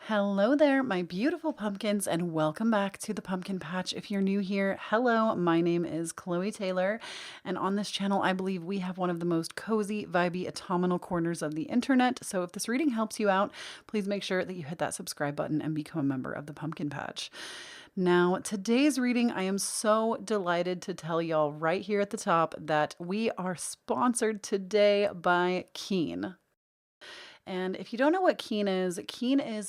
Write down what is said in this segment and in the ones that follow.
Hello there, my beautiful pumpkins, and welcome back to the Pumpkin Patch. If you're new here, hello, my name is Kloee Taylor, and on this channel, I believe we have one of the most cozy, vibey, autumnal corners of the internet. So if this reading helps you out, please make sure that you hit that subscribe button and become a member of the Pumpkin Patch. Now, today's reading, I am so delighted to tell y'all right here at the top that we are sponsored today by Keen. And if you don't know what Keen is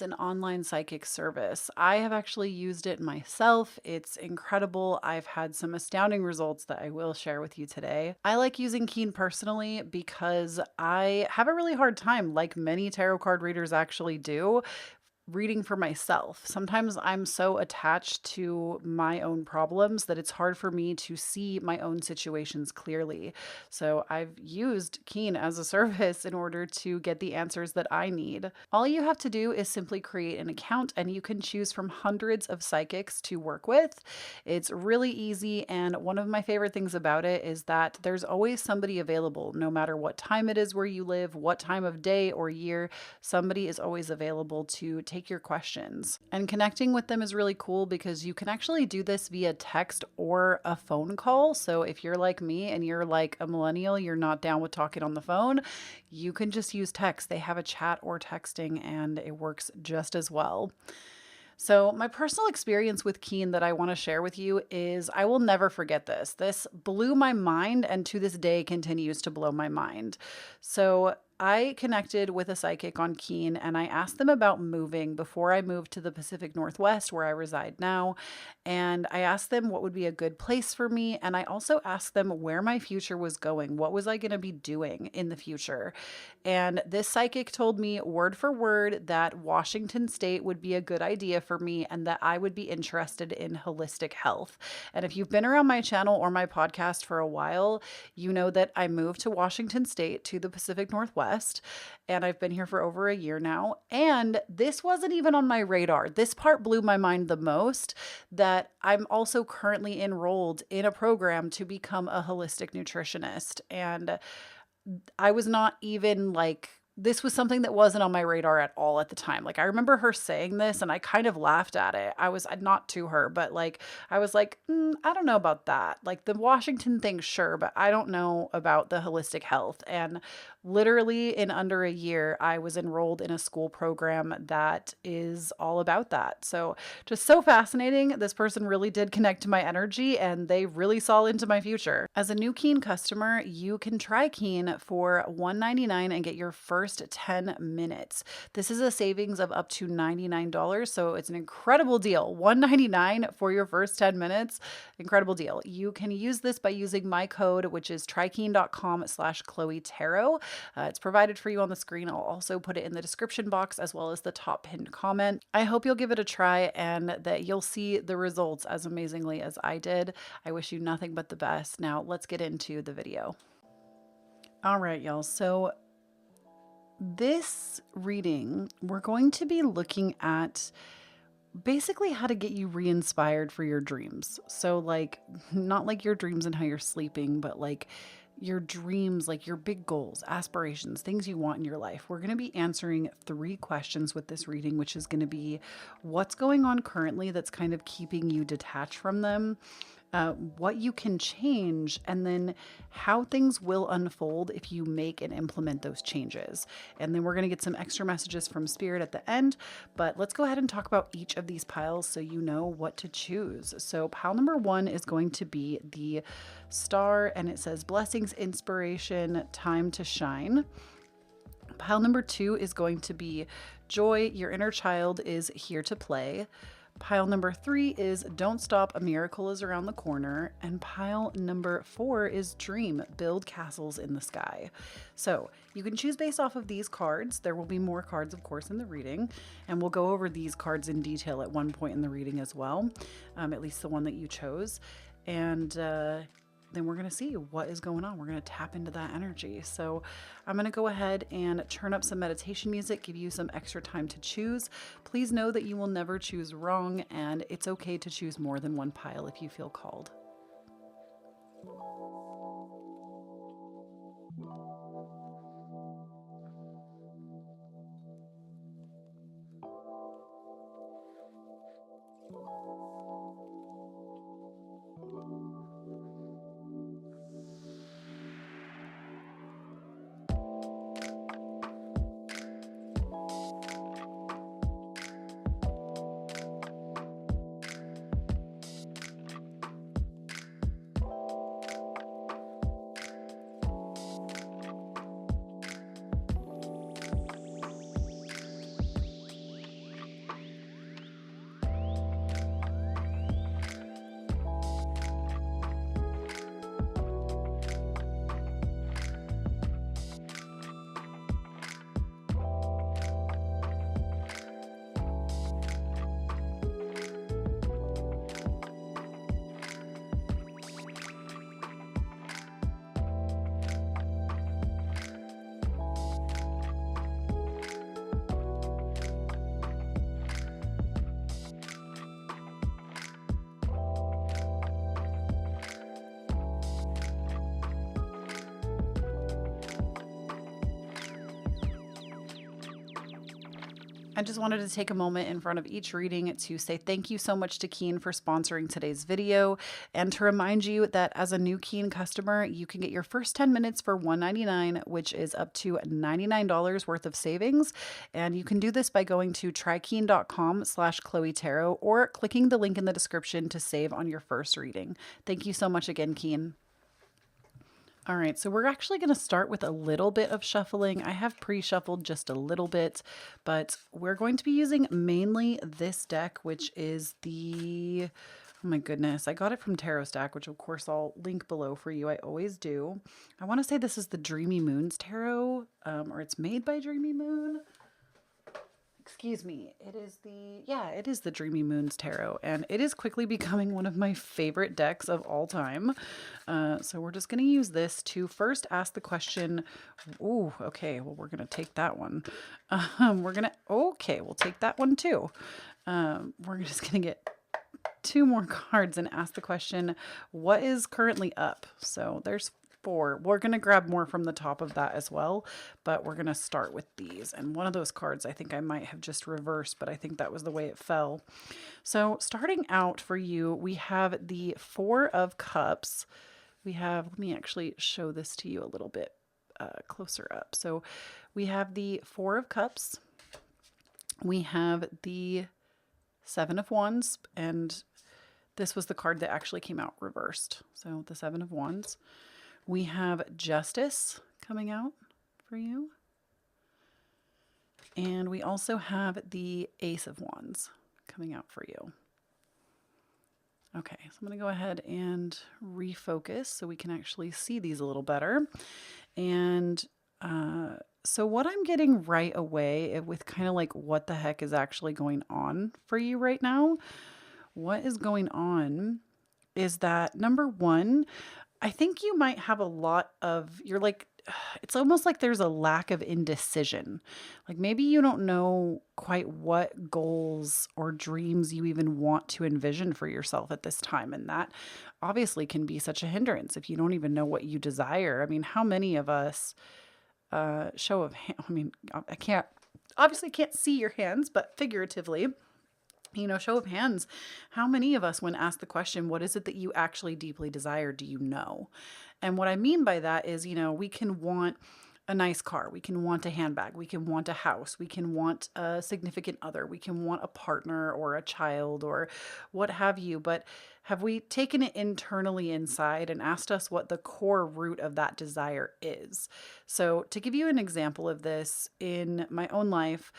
an online psychic service. I have actually used it myself. It's incredible. I've had some astounding results that I will share with you today. I like using Keen personally because I have a really hard time, like many tarot card readers actually do, reading for myself. Sometimes I'm so attached to my own problems that it's hard for me to see my own situations clearly. So I've used Keen as a service in order to get the answers that I need. All you have to do is simply create an account and you can choose from hundreds of psychics to work with. It's really easy, and one of my favorite things about it is that there's always somebody available, no matter what time it is where you live, what time of day or year, somebody is always available to take your questions. And connecting with them is really cool because you can actually do this via text or a phone call. So if you're like me and you're like a millennial, you're not down with talking on the phone, you can just use text. They have a chat or texting and it works just as well. So, my personal experience with Keen that I want to share with you is I will never forget this. This blew my mind and to this day continues to blow my mind. So, I connected with a psychic on Keen and I asked them about moving before I moved to the Pacific Northwest where I reside now. And I asked them what would be a good place for me. And I also asked them where my future was going. What was I going to be doing in the future? And this psychic told me word for word that Washington State would be a good idea for me and that I would be interested in holistic health. And if you've been around my channel or my podcast for a while, you know that I moved to Washington State to the Pacific Northwest, and I've been here for over a year now. And this wasn't even on my radar. This part blew my mind the most, that I'm also currently enrolled in a program to become a holistic nutritionist. And I was not even like, this was something that wasn't on my radar at all at the time. Like, I remember her saying this and I kind of laughed at it. I was not to her, but like, I was like, I don't know about that. Like, the Washington thing, sure, but I don't know about the holistic health. And literally in under a year, I was enrolled in a school program that is all about that. So just so fascinating. This person really did connect to my energy and they really saw into my future. As a new Keen customer, you can try Keen for $1.99 and get your first 10 minutes. This is a savings of up to $99, so it's an incredible deal. $1.99 for your first 10 minutes. Incredible deal. You can use this by using my code, which is trykeen.com/KhloeTarot. It's provided for you on the screen. I'll also put it in the description box as well as the top pinned comment. I hope you'll give it a try and that you'll see the results as amazingly as I did. I wish you nothing but the best. Now let's get into the video. All right, y'all. So this reading, we're going to be looking at basically how to get you re-inspired for your dreams. So like, not like your dreams and how you're sleeping, but like your dreams, like your big goals, aspirations, things you want in your life. We're going to be answering 3 questions with this reading, which is going to be what's going on currently that's kind of keeping you detached from them, what you can change, and then how things will unfold if you make and implement those changes. And then we're going to get some extra messages from Spirit at the end, but let's go ahead and talk about each of these piles so you know what to choose. So pile number 1 is going to be the Star, and it says blessings, inspiration, time to shine. Pile number 2 is going to be Joy, your inner child is here to play. Pile number 3 is Don't Stop, a Miracle is Around the Corner. And pile number 4 is Dream, Build Castles in the Sky. So you can choose based off of these cards. There will be more cards, of course, in the reading. And we'll go over these cards in detail at one point in the reading as well, at least the one that you chose. And then we're going to see what is going on. We're going to tap into that energy. So I'm going to go ahead and turn up some meditation music, give you some extra time to choose. Please know that you will never choose wrong, and it's okay to choose more than one pile if you feel called. I just wanted to take a moment in front of each reading to say thank you so much to Keen for sponsoring today's video, and to remind you that as a new Keen customer, you can get your first 10 minutes for $1.99, which is up to $99 worth of savings. And you can do this by going to trykeen.com/KloeTarot or clicking the link in the description to save on your first reading. Thank you so much again, Keen. All right, so we're actually going to start with a little bit of shuffling. I have pre-shuffled just a little bit, but we're going to be using mainly this deck, which is the, oh my goodness, I got it from Tarot Stack, which of course I'll link below for you. I always do. I want to say this is the Dreamy Moons Tarot, or it's made by Dreamy Moon. Excuse me, it is the Dreamy Moons Tarot, and it is quickly becoming one of my favorite decks of all time. So we're just going to use this to first ask the question. Ooh, okay, well, we're going to take that one. We'll take that one too. We're just going to get 2 more cards and ask the question, what is currently up? So there's 4. We're going to grab more from the top of that as well, but we're going to start with these. And one of those cards I think I might have just reversed, but I think that was the way it fell. So starting out for you, we have the 4 of Cups. Let me actually show this to you a little bit closer up. So we have the 4 of Cups. We have the 7 of Wands, and this was the card that actually came out reversed. So the 7 of Wands. We have Justice coming out for you. And we also have the Ace of Wands coming out for you. Okay, so I'm going to go ahead and refocus so we can actually see these a little better. And so what I'm getting right away with kind of like what the heck is actually going on for you right now, what is going on is that, number one, I think you might have a lot of, it's almost like there's a lack of indecision. Like maybe you don't know quite what goals or dreams you even want to envision for yourself at this time. And that obviously can be such a hindrance if you don't even know what you desire. I mean, how many of us, show of hands, I mean, obviously can't see your hands, but figuratively, show of hands, how many of us, when asked the question, what is it that you actually deeply desire, do you know? And what I mean by that is, we can want a nice car, we can want a handbag, we can want a house, we can want a significant other, we can want a partner or a child or what have you. But have we taken it internally inside and asked us what the core root of that desire is? So to give you an example of this in my own life,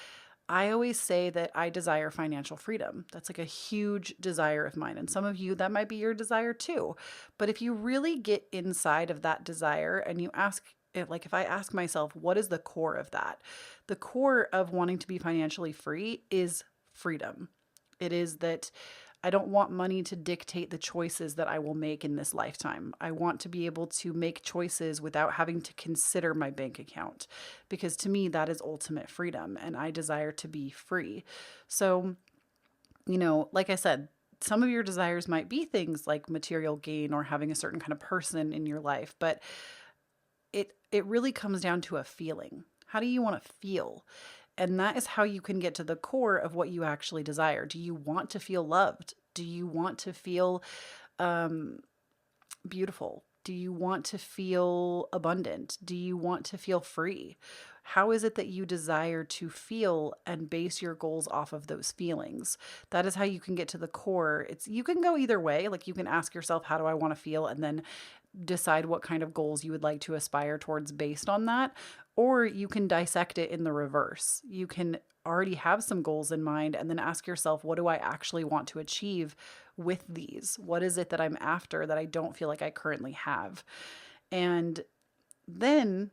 I always say that I desire financial freedom. That's like a huge desire of mine. And some of you, that might be your desire too. But if you really get inside of that desire and you ask, like if I ask myself, what is the core of that? The core of wanting to be financially free is freedom. It is that I don't want money to dictate the choices that I will make in this lifetime. I want to be able to make choices without having to consider my bank account, because to me, that is ultimate freedom, and I desire to be free. So, like I said, some of your desires might be things like material gain or having a certain kind of person in your life, but it really comes down to a feeling. How do you want to feel? And that is how you can get to the core of what you actually desire. Do you want to feel loved? Do you want to feel um, beautiful? Do you want to feel abundant? Do you want to feel free? How is it that you desire to feel and base your goals off of those feelings? That is how you can get to the core. It's you can go either way. Like you can ask yourself, how do I want to feel? And then decide what kind of goals you would like to aspire towards based on that. Or you can dissect it in the reverse. You can already have some goals in mind and then ask yourself, what do I actually want to achieve with these? What is it that I'm after that I don't feel like I currently have? And then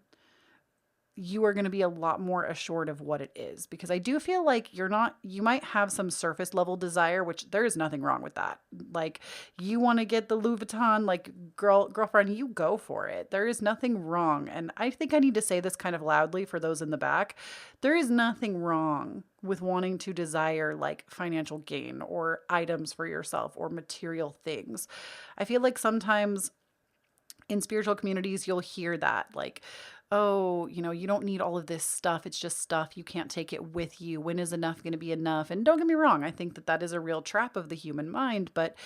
you are going to be a lot more assured of what it is, because I do feel like you might have some surface level desire, which there is nothing wrong with that. Like you want to get the Louis Vuitton, like girlfriend, you go for it. There is nothing wrong. And I think I need to say this kind of loudly for those in the back. There is nothing wrong with wanting to desire like financial gain or items for yourself or material things. I feel like sometimes in spiritual communities, you'll hear that like, oh, you don't need all of this stuff. It's just stuff. You can't take it with you. When is enough going to be enough? And don't get me wrong. I think that that is a real trap of the human mind, but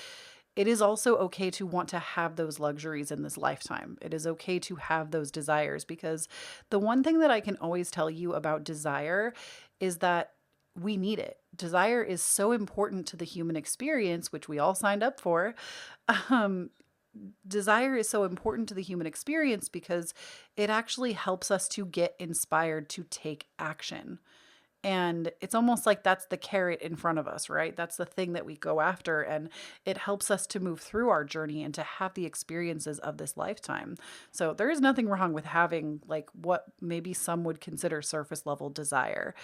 it is also okay to want to have those luxuries in this lifetime. It is okay to have those desires, because the one thing that I can always tell you about desire is that we need it. Desire is so important to the human experience, which we all signed up for. Um, Desire is so important to the human experience because it actually helps us to get inspired to take action. And it's almost like that's the carrot in front of us, right? That's the thing that we go after. And it helps us to move through our journey and to have the experiences of this lifetime. So there is nothing wrong with having like what maybe some would consider surface level desire.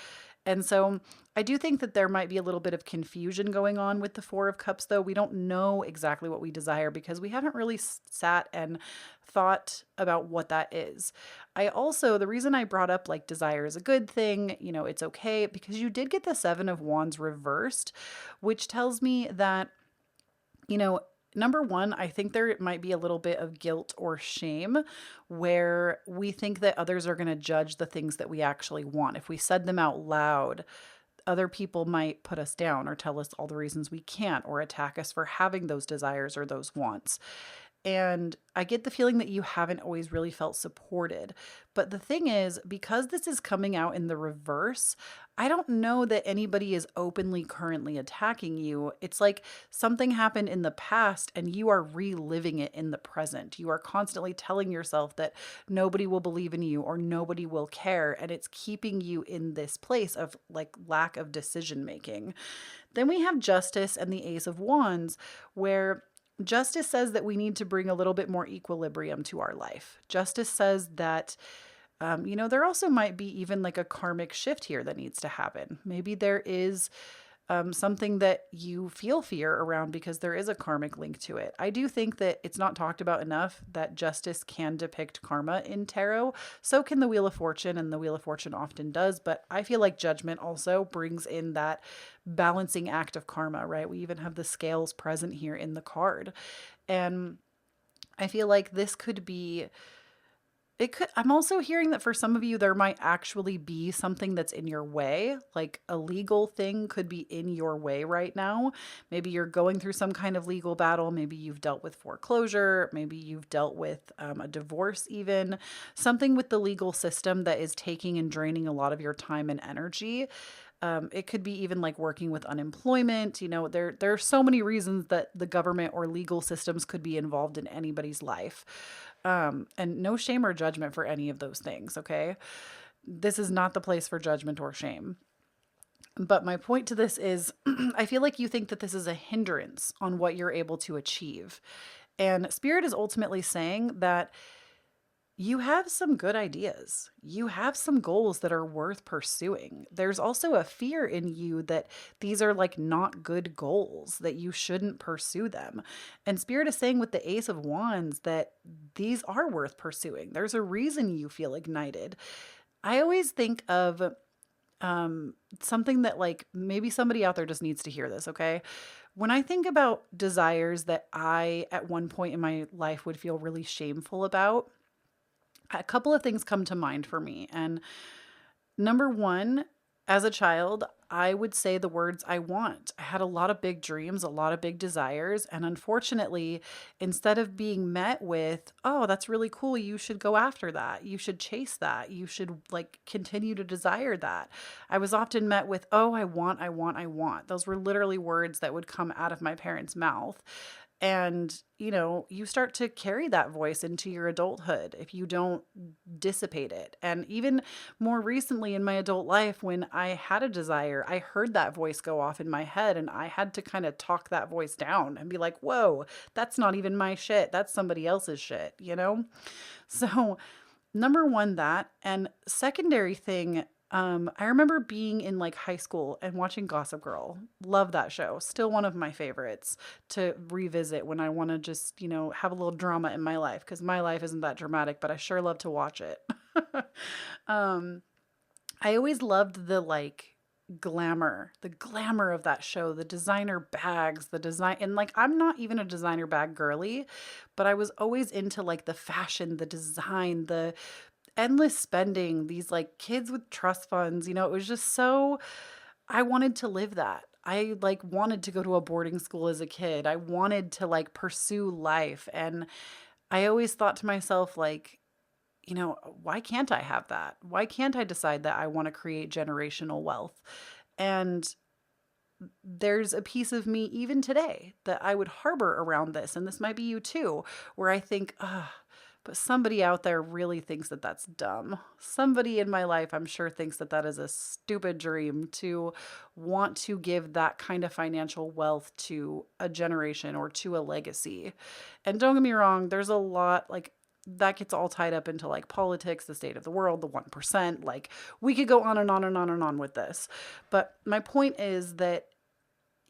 And so I do think that there might be a little bit of confusion going on with the Four of Cups, though. We don't know exactly what we desire because we haven't really sat and thought about what that is. The reason I brought up like desire is a good thing, it's okay, because you did get the Seven of Wands reversed, which tells me that, you know, number one, I think there might be a little bit of guilt or shame where we think that others are going to judge the things that we actually want. If we said them out loud, other people might put us down or tell us all the reasons we can't, or attack us for having those desires or those wants. And I get the feeling that you haven't always really felt supported. But the thing is, because this is coming out in the reverse, I don't know that anybody is openly currently attacking you. It's like something happened in the past and you are reliving it in the present. You are constantly telling yourself that nobody will believe in you or nobody will care. And it's keeping you in this place of like lack of decision making. Then we have Justice and the Ace of Wands, where Justice says that we need to bring a little bit more equilibrium to our life. Justice says that, there also might be even like a karmic shift here that needs to happen. Maybe there is something that you feel fear around because there is a karmic link to it. I do think that it's not talked about enough that justice can depict karma in tarot. So can the Wheel of Fortune, and the Wheel of Fortune often does. But I feel like Judgment also brings in that balancing act of karma, right? We even have the scales present here in the card. And I feel like this could be I'm also hearing that for some of you, there might actually be something that's in your way, like a legal thing could be in your way right now. Maybe you're going through some kind of legal battle. Maybe you've dealt with foreclosure. Maybe you've dealt with a divorce, even something with the legal system that is taking and draining a lot of your time and energy. It could be even like working with unemployment. There are so many reasons that the government or legal systems could be involved in anybody's life. And no shame or judgment for any of those things, okay? This is not the place for judgment or shame. But my point to this is I feel like you think that this is a hindrance on what you're able to achieve. And Spirit is ultimately saying that you have some good ideas. You have some goals that are worth pursuing. There's also a fear in you that these are like not good goals, that you shouldn't pursue them. And Spirit is saying with the Ace of Wands that these are worth pursuing. There's a reason you feel ignited. I always think of something that like maybe somebody out there just needs to hear this, okay? When I think about desires that I at one point in my life would feel really shameful about, a couple of things come to mind for me. And number one, As a child, I would say the words I want. I had a lot of big dreams, a lot of big desires. And unfortunately, instead of being met with, oh, that's really cool, you should go after that, you should chase that, you should like continue to desire that, I was often met with, oh, I want, I want, I want. Those were literally words that would come out of my parents' mouth. And, you start to carry that voice into your adulthood if you don't dissipate it. And even more recently in my adult life, when I had a desire, I heard that voice go off in my head and I had to kind of talk that voice down and be like, whoa, that's not even my shit. That's somebody else's shit? So, number one, that. And secondary thing, I remember being in like high school and watching Gossip Girl. Love that show. Still one of my favorites to revisit when I want to just, have a little drama in my life because my life isn't that dramatic, but I sure love to watch it. um, I always loved the glamour of that show, the designer bags, the design. And like, I'm not even a designer bag girly, but I was always into like the fashion, the design, the endless spending, these like kids with trust funds. It was just so, I wanted to live that. I like wanted to go to a boarding school as a kid. I wanted to like pursue life. And I always thought to myself, like, why can't I have that? Why can't I decide that I want to create generational wealth? And there's a piece of me even today that I would harbor around this. And this might be you too, where I think, but somebody out there really thinks that that's dumb. Somebody in my life, I'm sure, thinks that that is a stupid dream to want to give that kind of financial wealth to a generation or to a legacy. And don't get me wrong, there's a lot like that gets all tied up into like politics, the state of the world, the 1%. Like we could go on and on and on and on with this. But my point is that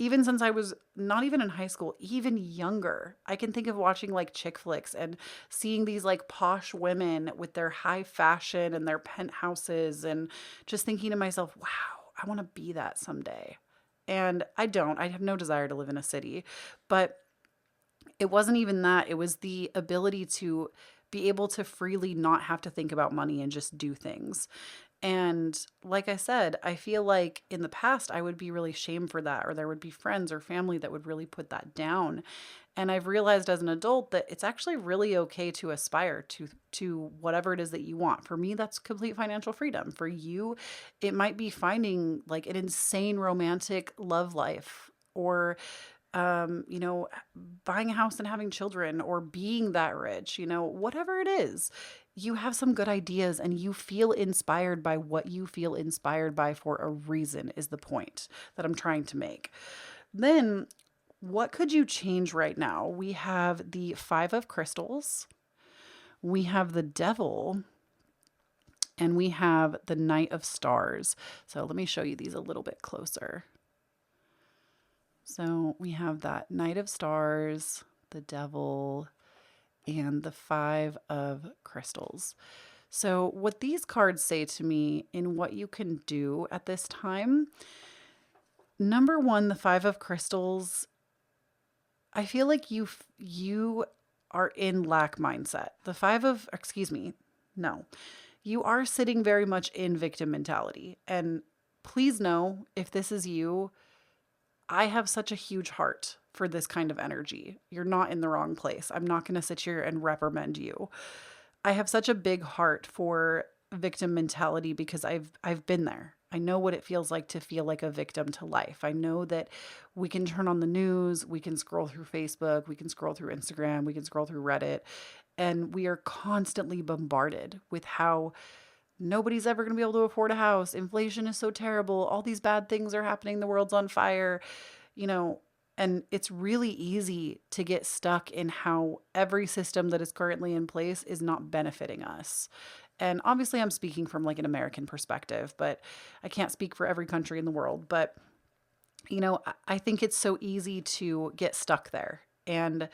even since I was not even in high school, even younger, I can think of watching like chick flicks and seeing these like posh women with their high fashion and their penthouses and just thinking to myself, wow, I want to be that someday. And I don't. I have no desire to live in a city. But it wasn't even that. It was the ability to be able to freely not have to think about money and just do things. And like I said, I feel like in the past I would be really shamed for that, or there would be friends or family that would really put that down. And I've realized as an adult that it's actually really okay to aspire to whatever it is that you want. For me, that's complete financial freedom. For you, it might be finding like an insane romantic love life, or um, you know, buying a house and having children, or being that rich, whatever it is, you have some good ideas and you feel inspired by what you feel inspired by for a reason, is the point that I'm trying to make. Then, what could you change right now? We have the Five of Crystals, we have the Devil, and we have the Knight of Stars. So let me show you these a little bit closer. So we have that Knight of Stars, the Devil, and the Five of Crystals. So, what these cards say to me in what you can do at this time, number one, the Five of Crystals, I feel like you are in lack mindset. The Five of, excuse me, no, you are sitting very much in victim mentality. And please know, if this is you, I have such a huge heart for this kind of energy. You're not in the wrong place. I'm not going to sit here and reprimand you. I have such a big heart for victim mentality because I've been there. I know what it feels like to feel like a victim to life. I know that we can turn on the news, we can scroll through Facebook, we can scroll through Instagram, we can scroll through Reddit, and we are constantly bombarded with how nobody's ever going to be able to afford a house. Inflation is so terrible. All these bad things are happening. The world's on fire, you know, and it's really easy to get stuck in how every system that is currently in place is not benefiting us. And obviously, I'm speaking from like an American perspective, but I can't speak for every country in the world. But, I think it's so easy to get stuck there and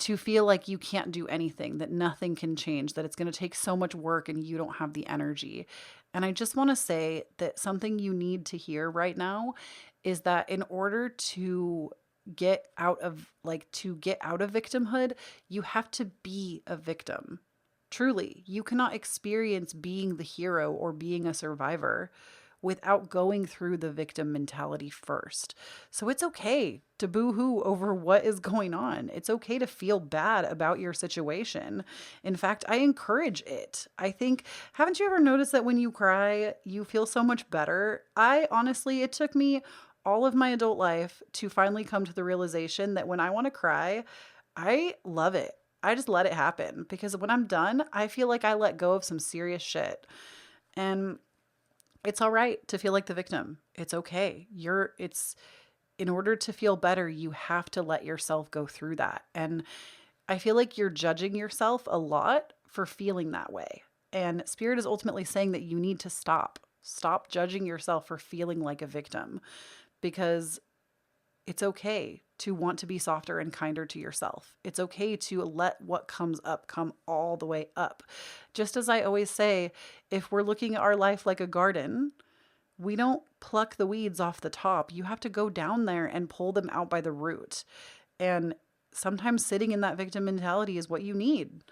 to feel like you can't do anything, that nothing can change, that it's going to take so much work and you don't have the energy. And I just want to say that something you need to hear right now is that in order to get out of victimhood, you have to be a victim. Truly, you cannot experience being the hero or being a survivor without going through the victim mentality first. So it's okay to boo-hoo over what is going on. It's okay to feel bad about your situation. In fact, I encourage it. I think, haven't you ever noticed that when you cry, you feel so much better? I honestly, it took me all of my adult life to finally come to the realization that when I want to cry, I love it. I just let it happen because when I'm done, I feel like I let go of some serious shit. And it's all right to feel like the victim. It's okay. It's in order to feel better, you have to let yourself go through that. And I feel like you're judging yourself a lot for feeling that way. And Spirit is ultimately saying that you need to stop. Stop judging yourself for feeling like a victim because it's okay to want to be softer and kinder to yourself. It's okay to let what comes up come all the way up. Just as I always say, if we're looking at our life like a garden, we don't pluck the weeds off the top. You have to go down there and pull them out by the root. And sometimes sitting in that victim mentality is what you need.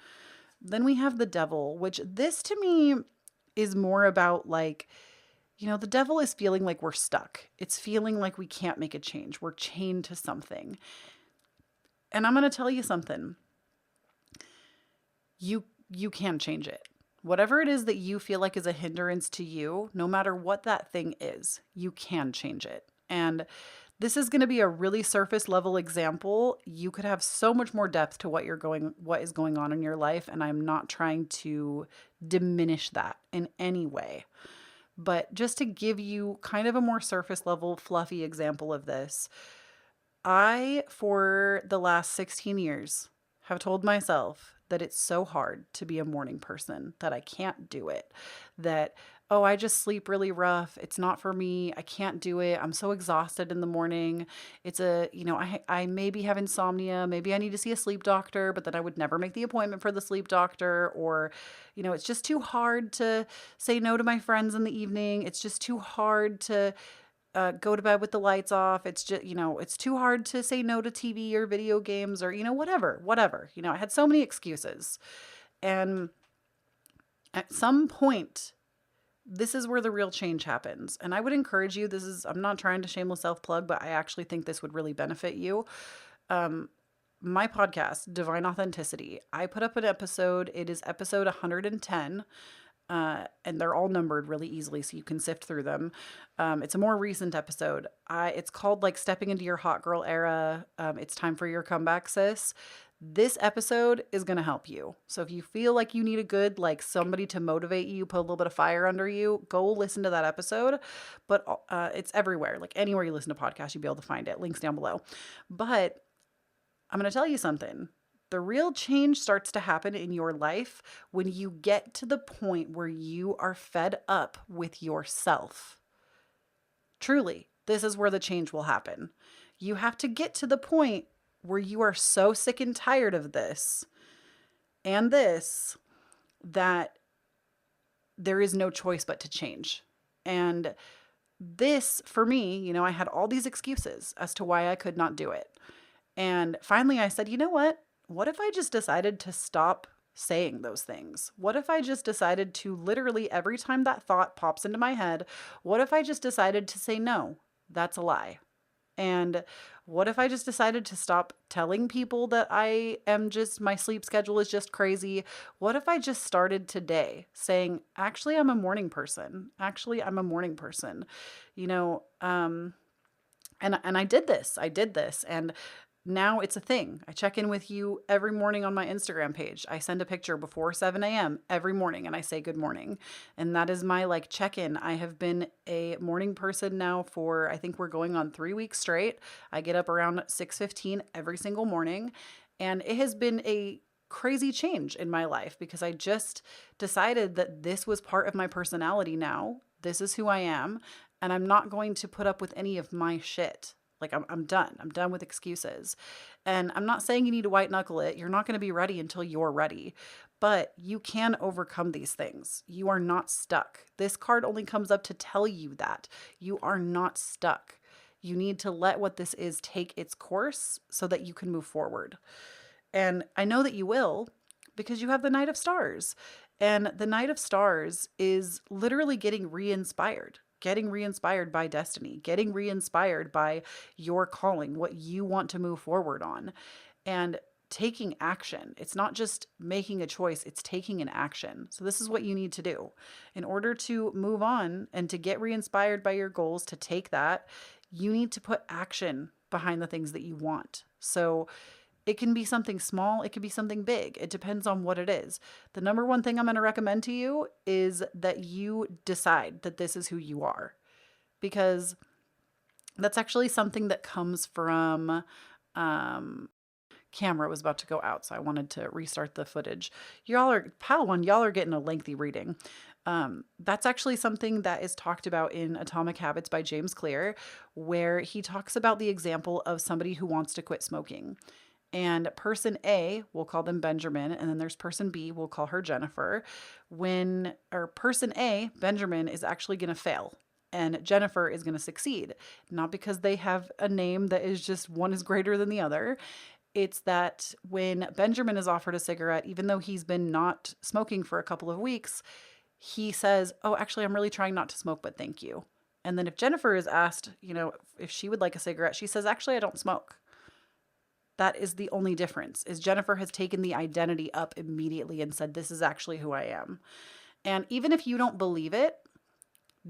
Then we have the devil, which this to me is more about like, the devil is feeling like we're stuck. It's feeling like we can't make a change. We're chained to something. And I'm going to tell you something. You can change it. Whatever it is that you feel like is a hindrance to you, no matter what that thing is, you can change it. And this is going to be a really surface level example. You could have so much more depth to what is going on in your life, and I'm not trying to diminish that in any way. But just to give you kind of a more surface level, fluffy example of this, I, for the last 16 years, have told myself that it's so hard to be a morning person, that I can't do it, that, oh, I just sleep really rough. It's not for me. I can't do it. I'm so exhausted in the morning. I maybe have insomnia. Maybe I need to see a sleep doctor, but then I would never make the appointment for the sleep doctor. Or, it's just too hard to say no to my friends in the evening. It's just too hard to go to bed with the lights off. It's just, it's too hard to say no to TV or video games or, whatever. I had so many excuses. And at some point, this is where the real change happens. And I would encourage you, I'm not trying to shameless self-plug, but I actually think this would really benefit you. My podcast, Divine Authenticity, I put up an episode. It is episode 110. And they're all numbered really easily, so you can sift through them. It's a more recent episode. It's called like Stepping into Your Hot Girl Era. It's time for your comeback, sis. This episode is going to help you. So if you feel like you need a good, like somebody to motivate you, put a little bit of fire under you, go listen to that episode. But it's everywhere. Like anywhere you listen to podcasts, you'll be able to find it. Links down below. But I'm going to tell you something. The real change starts to happen in your life when you get to the point where you are fed up with yourself. Truly, this is where the change will happen. You have to get to the point where you are so sick and tired of this and this that there is no choice but to change. And this, for me, I had all these excuses as to why I could not do it. And finally I said, you know what? What if I just decided to stop saying those things? What if I just decided to literally every time that thought pops into my head, what if I just decided to say, no, that's a lie? And what if I just decided to stop telling people that my sleep schedule is just crazy? What if I just started today saying, actually, I'm a morning person. And I did this. And now it's a thing. I check in with you every morning on my Instagram page. I send a picture before 7 a.m. every morning and I say good morning. And that is my check-in. I have been a morning person now for, I think we're going on 3 weeks straight. I get up around 6:15 every single morning. And it has been a crazy change in my life because I just decided that this was part of my personality now. This is who I am. And I'm not going to put up with any of my shit. I'm done. I'm done with excuses. And I'm not saying you need to white knuckle it. You're not going to be ready until you're ready. But you can overcome these things. You are not stuck. This card only comes up to tell you that. You are not stuck. You need to let what this is take its course so that you can move forward. And I know that you will because you have the Knight of Stars. And the Knight of Stars is literally getting re-inspired. getting re-inspired by destiny, getting re-inspired by your calling, what you want to move forward on, and taking action. It's not just making a choice, it's taking an action. So this is what you need to do in order to move on and to get re-inspired by your goals. To take that, you need to put action behind the things that you want. So it can be something small, it could be something big. It depends on what it is. The number one thing I'm going to recommend to you is that you decide that this is who you are, because that's actually something that comes from camera was about to go out, so I wanted to restart the footage. Y'all are getting a lengthy reading. That's actually something that is talked about in Atomic Habits by James Clear, where he talks about the example of somebody who wants to quit smoking. And person A, we'll call them Benjamin, and then there's person B, we'll call her Jennifer. Person A, Benjamin, is actually going to fail, and Jennifer is going to succeed. Not because they have a name that is just one is greater than the other. It's that when Benjamin is offered a cigarette, even though he's been not smoking for a couple of weeks, he says, "Oh, actually, I'm really trying not to smoke, but thank you." And then if Jennifer is asked, if she would like a cigarette, she says, "Actually, I don't smoke." That is the only difference, is Jennifer has taken the identity up immediately and said, "This is actually who I am." And even if you don't believe it,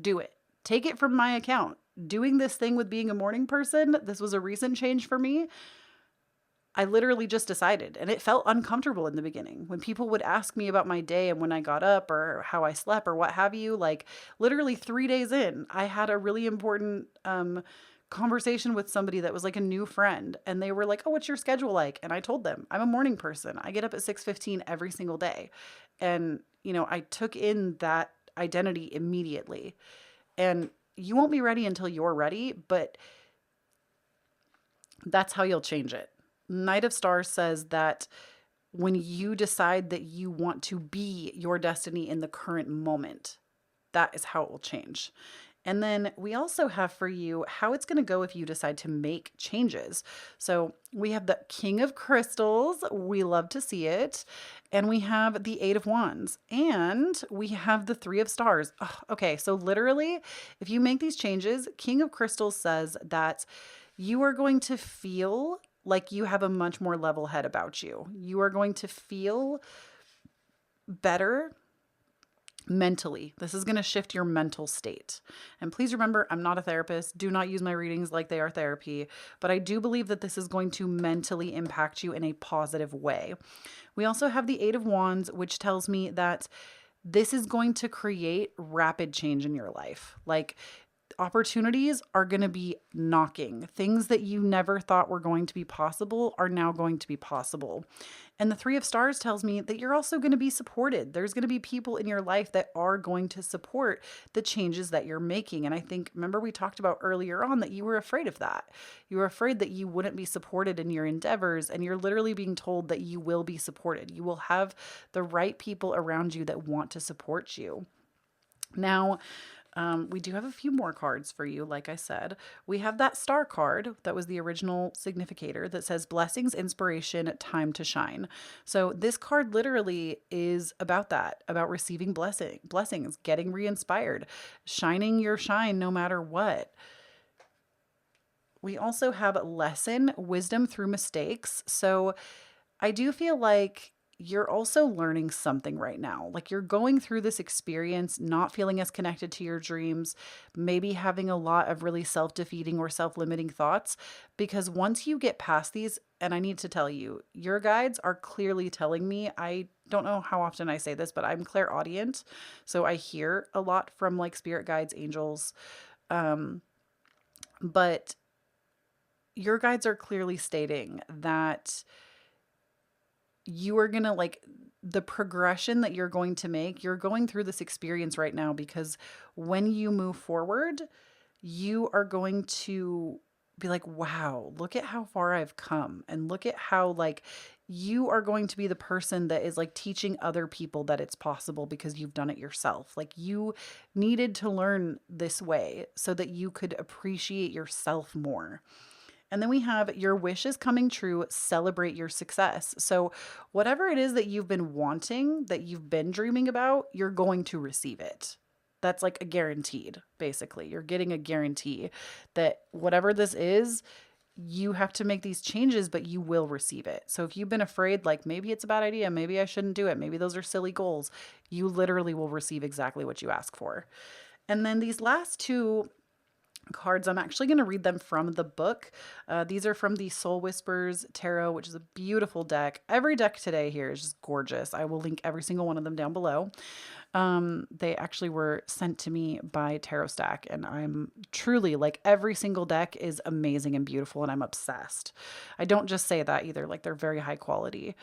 do it. Take it from my account. Doing this thing with being a morning person, this was a recent change for me. I literally just decided, and it felt uncomfortable in the beginning when people would ask me about my day and when I got up or how I slept or what have you. Like literally 3 days in, I had a really important conversation with somebody that was like a new friend, and they were like, "Oh, what's your schedule like?" And I told them, "I'm a morning person. I get up at 6:15 every single day." And, I took in that identity immediately. And you won't be ready until you're ready, but that's how you'll change it. Knight of Stars says that when you decide that you want to be your destiny in the current moment, that is how it will change. And then we also have for you how it's going to go if you decide to make changes. So we have the King of Crystals. We love to see it. And we have the Eight of Wands. And we have the Three of Stars. Oh, okay, so literally, if you make these changes, King of Crystals says that you are going to feel like you have a much more level head about you. You are going to feel better mentally. This is going to shift your mental state. And please remember, I'm not a therapist. Do not use my readings like they are therapy, but I do believe that this is going to mentally impact you in a positive way. We also have the Eight of Wands, which tells me that this is going to create rapid change in your life. Like, opportunities are going to be knocking. Things that you never thought were going to be possible are now going to be possible. And the Three of Stars tells me that you're also going to be supported. There's going to be people in your life that are going to support the changes that you're making. And I think, remember we talked about earlier on that you were afraid of that. You were afraid that you wouldn't be supported in your endeavors, and you're literally being told that you will be supported. You will have the right people around you that want to support you. Now, we do have a few more cards for you. Like I said, we have that star card that was the original significator that says blessings, inspiration, time to shine. So this card literally is about that, about receiving blessings, getting re-inspired, shining your shine no matter what. We also have lesson, wisdom through mistakes. So I do feel like you're also learning something right now. Like you're going through this experience, not feeling as connected to your dreams, maybe having a lot of really self-defeating or self-limiting thoughts. Because once you get past these, and I need to tell you, your guides are clearly telling me, I don't know how often I say this, but I'm clairaudient. So I hear a lot from like spirit guides, angels. But your guides are clearly stating that you are going to like the progression that you're going to make. You're going through this experience right now because when you move forward, you are going to be like, wow, look at how far I've come. And look at how like you are going to be the person that is like teaching other people that it's possible because you've done it yourself. Like you needed to learn this way so that you could appreciate yourself more. And then we have your wish is coming true, celebrate your success. So whatever it is that you've been wanting, that you've been dreaming about, you're going to receive it. That's like a guaranteed, basically. You're getting a guarantee that whatever this is, you have to make these changes, but you will receive it. So if you've been afraid, like maybe it's a bad idea, maybe I shouldn't do it, maybe those are silly goals, you literally will receive exactly what you ask for. And then these last two cards, I'm actually going to read them from the book. These are from the Soul Whispers Tarot, which is a beautiful deck. Every deck today here is just gorgeous. I will link every single one of them down below. They actually were sent to me by Tarot Stack, and I'm truly like every single deck is amazing and beautiful, and I'm obsessed. I don't just say that either, like they're very high quality.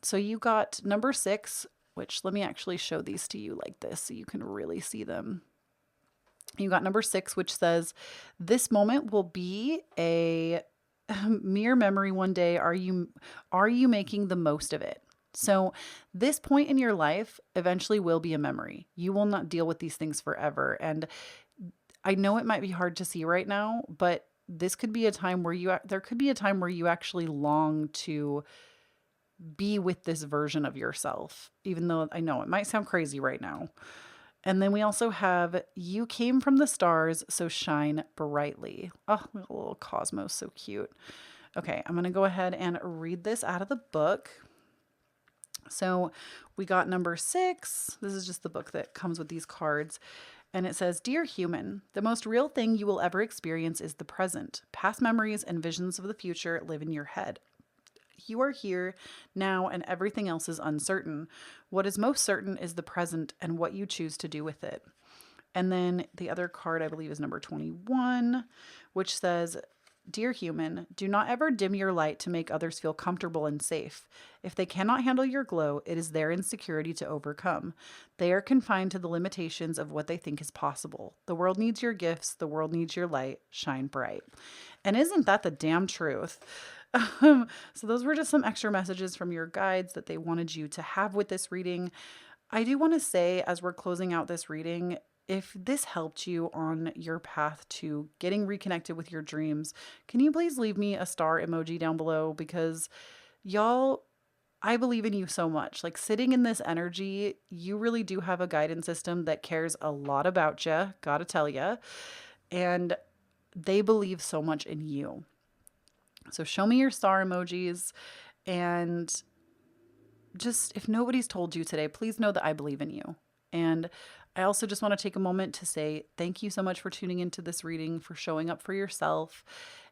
So you got number 6, which let me actually show these to you like this so you can really see them. You got number 6, which says, this moment will be a mere memory one day. Are you making the most of it? So this point in your life eventually will be a memory. You will not deal with these things forever. And I know it might be hard to see right now, but this could be a time where there could be a time where you actually long to be with this version of yourself, even though I know it might sound crazy right now. And then we also have, you came from the stars, so shine brightly. Oh, little cosmos, so cute. Okay, I'm going to go ahead and read this out of the book. So we got number 6. This is just the book that comes with these cards. And it says, Dear human, the most real thing you will ever experience is the present. Past memories and visions of the future live in your head. You are here now, and everything else is uncertain. What is most certain is the present and what you choose to do with it. And then the other card, I believe, is number 21, which says, Dear human, do not ever dim your light to make others feel comfortable and safe. If they cannot handle your glow, it is their insecurity to overcome. They are confined to the limitations of what they think is possible. The world needs your gifts. The world needs your light. Shine bright. And isn't that the damn truth? So those were just some extra messages from your guides that they wanted you to have with this reading. I do want to say, as we're closing out this reading, if this helped you on your path to getting reconnected with your dreams, can you please leave me a star emoji down below? Because y'all, I believe in you so much. Like, sitting in this energy, you really do have a guidance system that cares a lot about you, gotta tell you. And they believe so much in you. So show me your star emojis, and just, if nobody's told you today, please know that I believe in you. And I also just want to take a moment to say thank you so much for tuning into this reading, for showing up for yourself.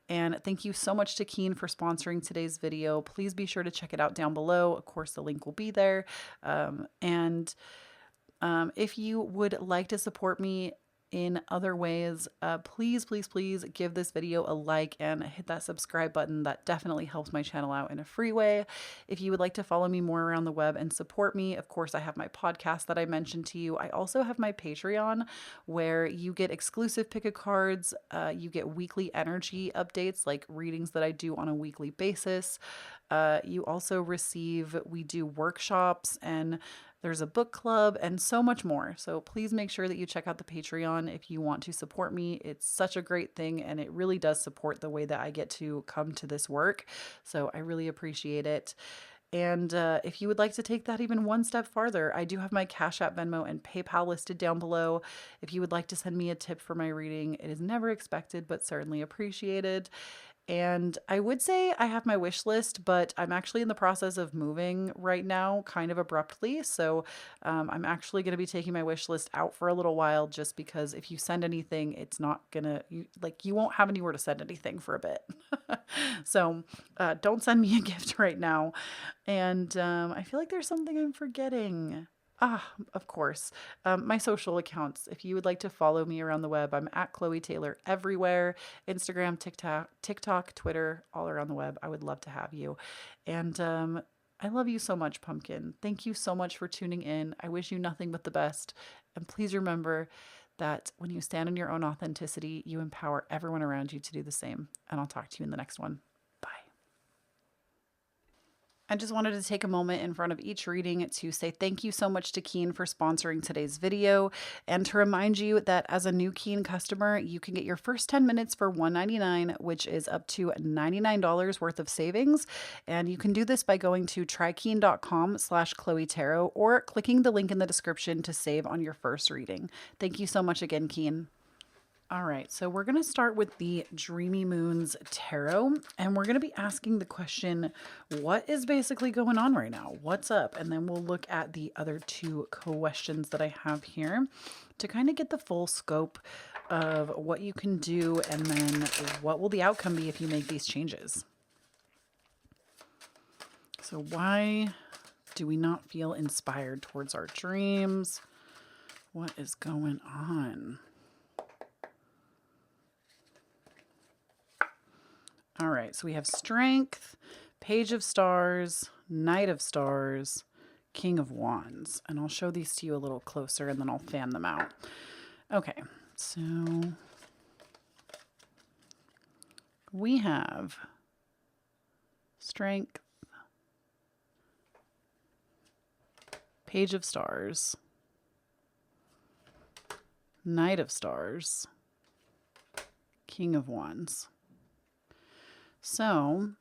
And thank you so much to Keen for sponsoring today's video. Please be sure to check it out down below. Of course, the link will be there. If you would like to support me in other ways, please give this video a like and hit that subscribe button. That definitely helps my channel out in a free way. If you would like to follow me more around the web and support me, of course, I have my podcast that I mentioned to you. I also have my Patreon, where you get exclusive pick a cards. You get weekly energy updates, like readings that I do on a weekly basis. You also we do workshops, and there's a book club and so much more. So please make sure that you check out the Patreon if you want to support me. It's such a great thing, and it really does support the way that I get to come to this work. So I really appreciate it. And if you would like to take that even one step farther, I do have my Cashapp, Venmo, and PayPal listed down below. If you would like to send me a tip for my reading, it is never expected, but certainly appreciated. And I would say I have my wish list, but I'm actually in the process of moving right now, kind of abruptly. So I'm actually going to be taking my wish list out for a little while, just because if you send anything, it's not going to, you won't have anywhere to send anything for a bit. So don't send me a gift right now. And I feel like there's something I'm forgetting. Of course. My social accounts. If you would like to follow me around the web, I'm at Kloee Taylor everywhere. Instagram, TikTok, Twitter, all around the web. I would love to have you. And I love you so much, Pumpkin. Thank you so much for tuning in. I wish you nothing but the best. And please remember that when you stand in your own authenticity, you empower everyone around you to do the same. And I'll talk to you in the next one. Bye. I just wanted to take a moment in front of each reading to say thank you so much to Keen for sponsoring today's video, and to remind you that as a new Keen customer, you can get your first 10 minutes for $1.99, which is up to $99 worth of savings. And you can do this by going to trykeen.com/KhloeTarot or clicking the link in the description to save on your first reading. Thank you so much again, Keen. All right, so we're going to start with the Dreamy Moons Tarot, and we're going to be asking the question, what is basically going on right now? What's up? And then we'll look at the other two questions that I have here to kind of get the full scope of what you can do, and then what will the outcome be if you make these changes. So why do we not feel inspired towards our dreams? What is going on? All right, so we have Strength, Page of Stars, Knight of Stars, King of Wands. And I'll show these to you a little closer and then I'll fan them out. Okay, so we have Strength, Page of Stars, Knight of Stars, King of Wands. So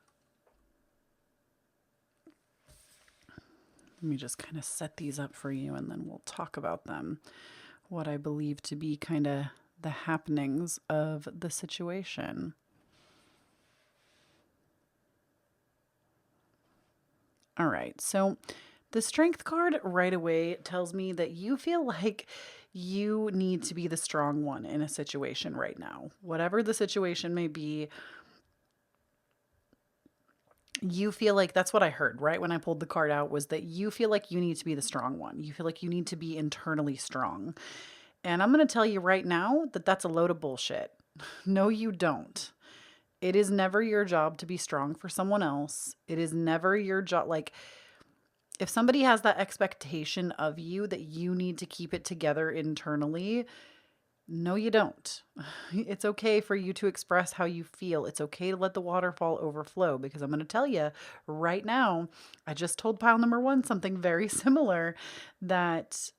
let me just kind of set these up for you and then we'll talk about them. What I believe to be kind of the happenings of the situation. All right, so the Strength card right away tells me that you feel like you need to be the strong one in a situation right now. Whatever the situation may be, you feel like that's what I heard, right? When I pulled the card out, was that you feel like you need to be the strong one. You feel like you need to be internally strong. And I'm going to tell you right now that that's a load of bullshit. No, you don't. It is never your job to be strong for someone else. It is never your job. Like, if somebody has that expectation of you that you need to keep it together internally, no, you don't. It's okay for you to express how you feel. It's okay to let the waterfall overflow, because I'm going to tell you right now, I just told pile number one something very similar, that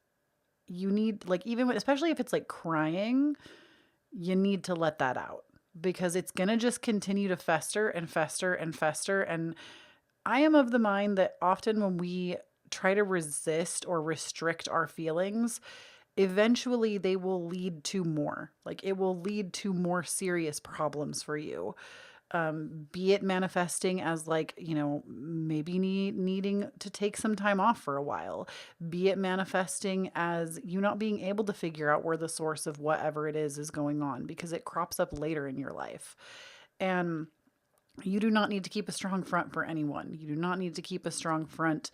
you need, like, even especially if it's like crying, you need to let that out, because it's going to just continue to fester and fester and fester. And I am of the mind that often when we try to resist or restrict our feelings, eventually they will lead to more. Like, it will lead to more serious problems for you. Be it manifesting as, like, you know, maybe needing to take some time off for a while. Be it manifesting as you not being able to figure out where the source of whatever it is going on, because it crops up later in your life. And you do not need to keep a strong front for anyone. You do not need to keep a strong front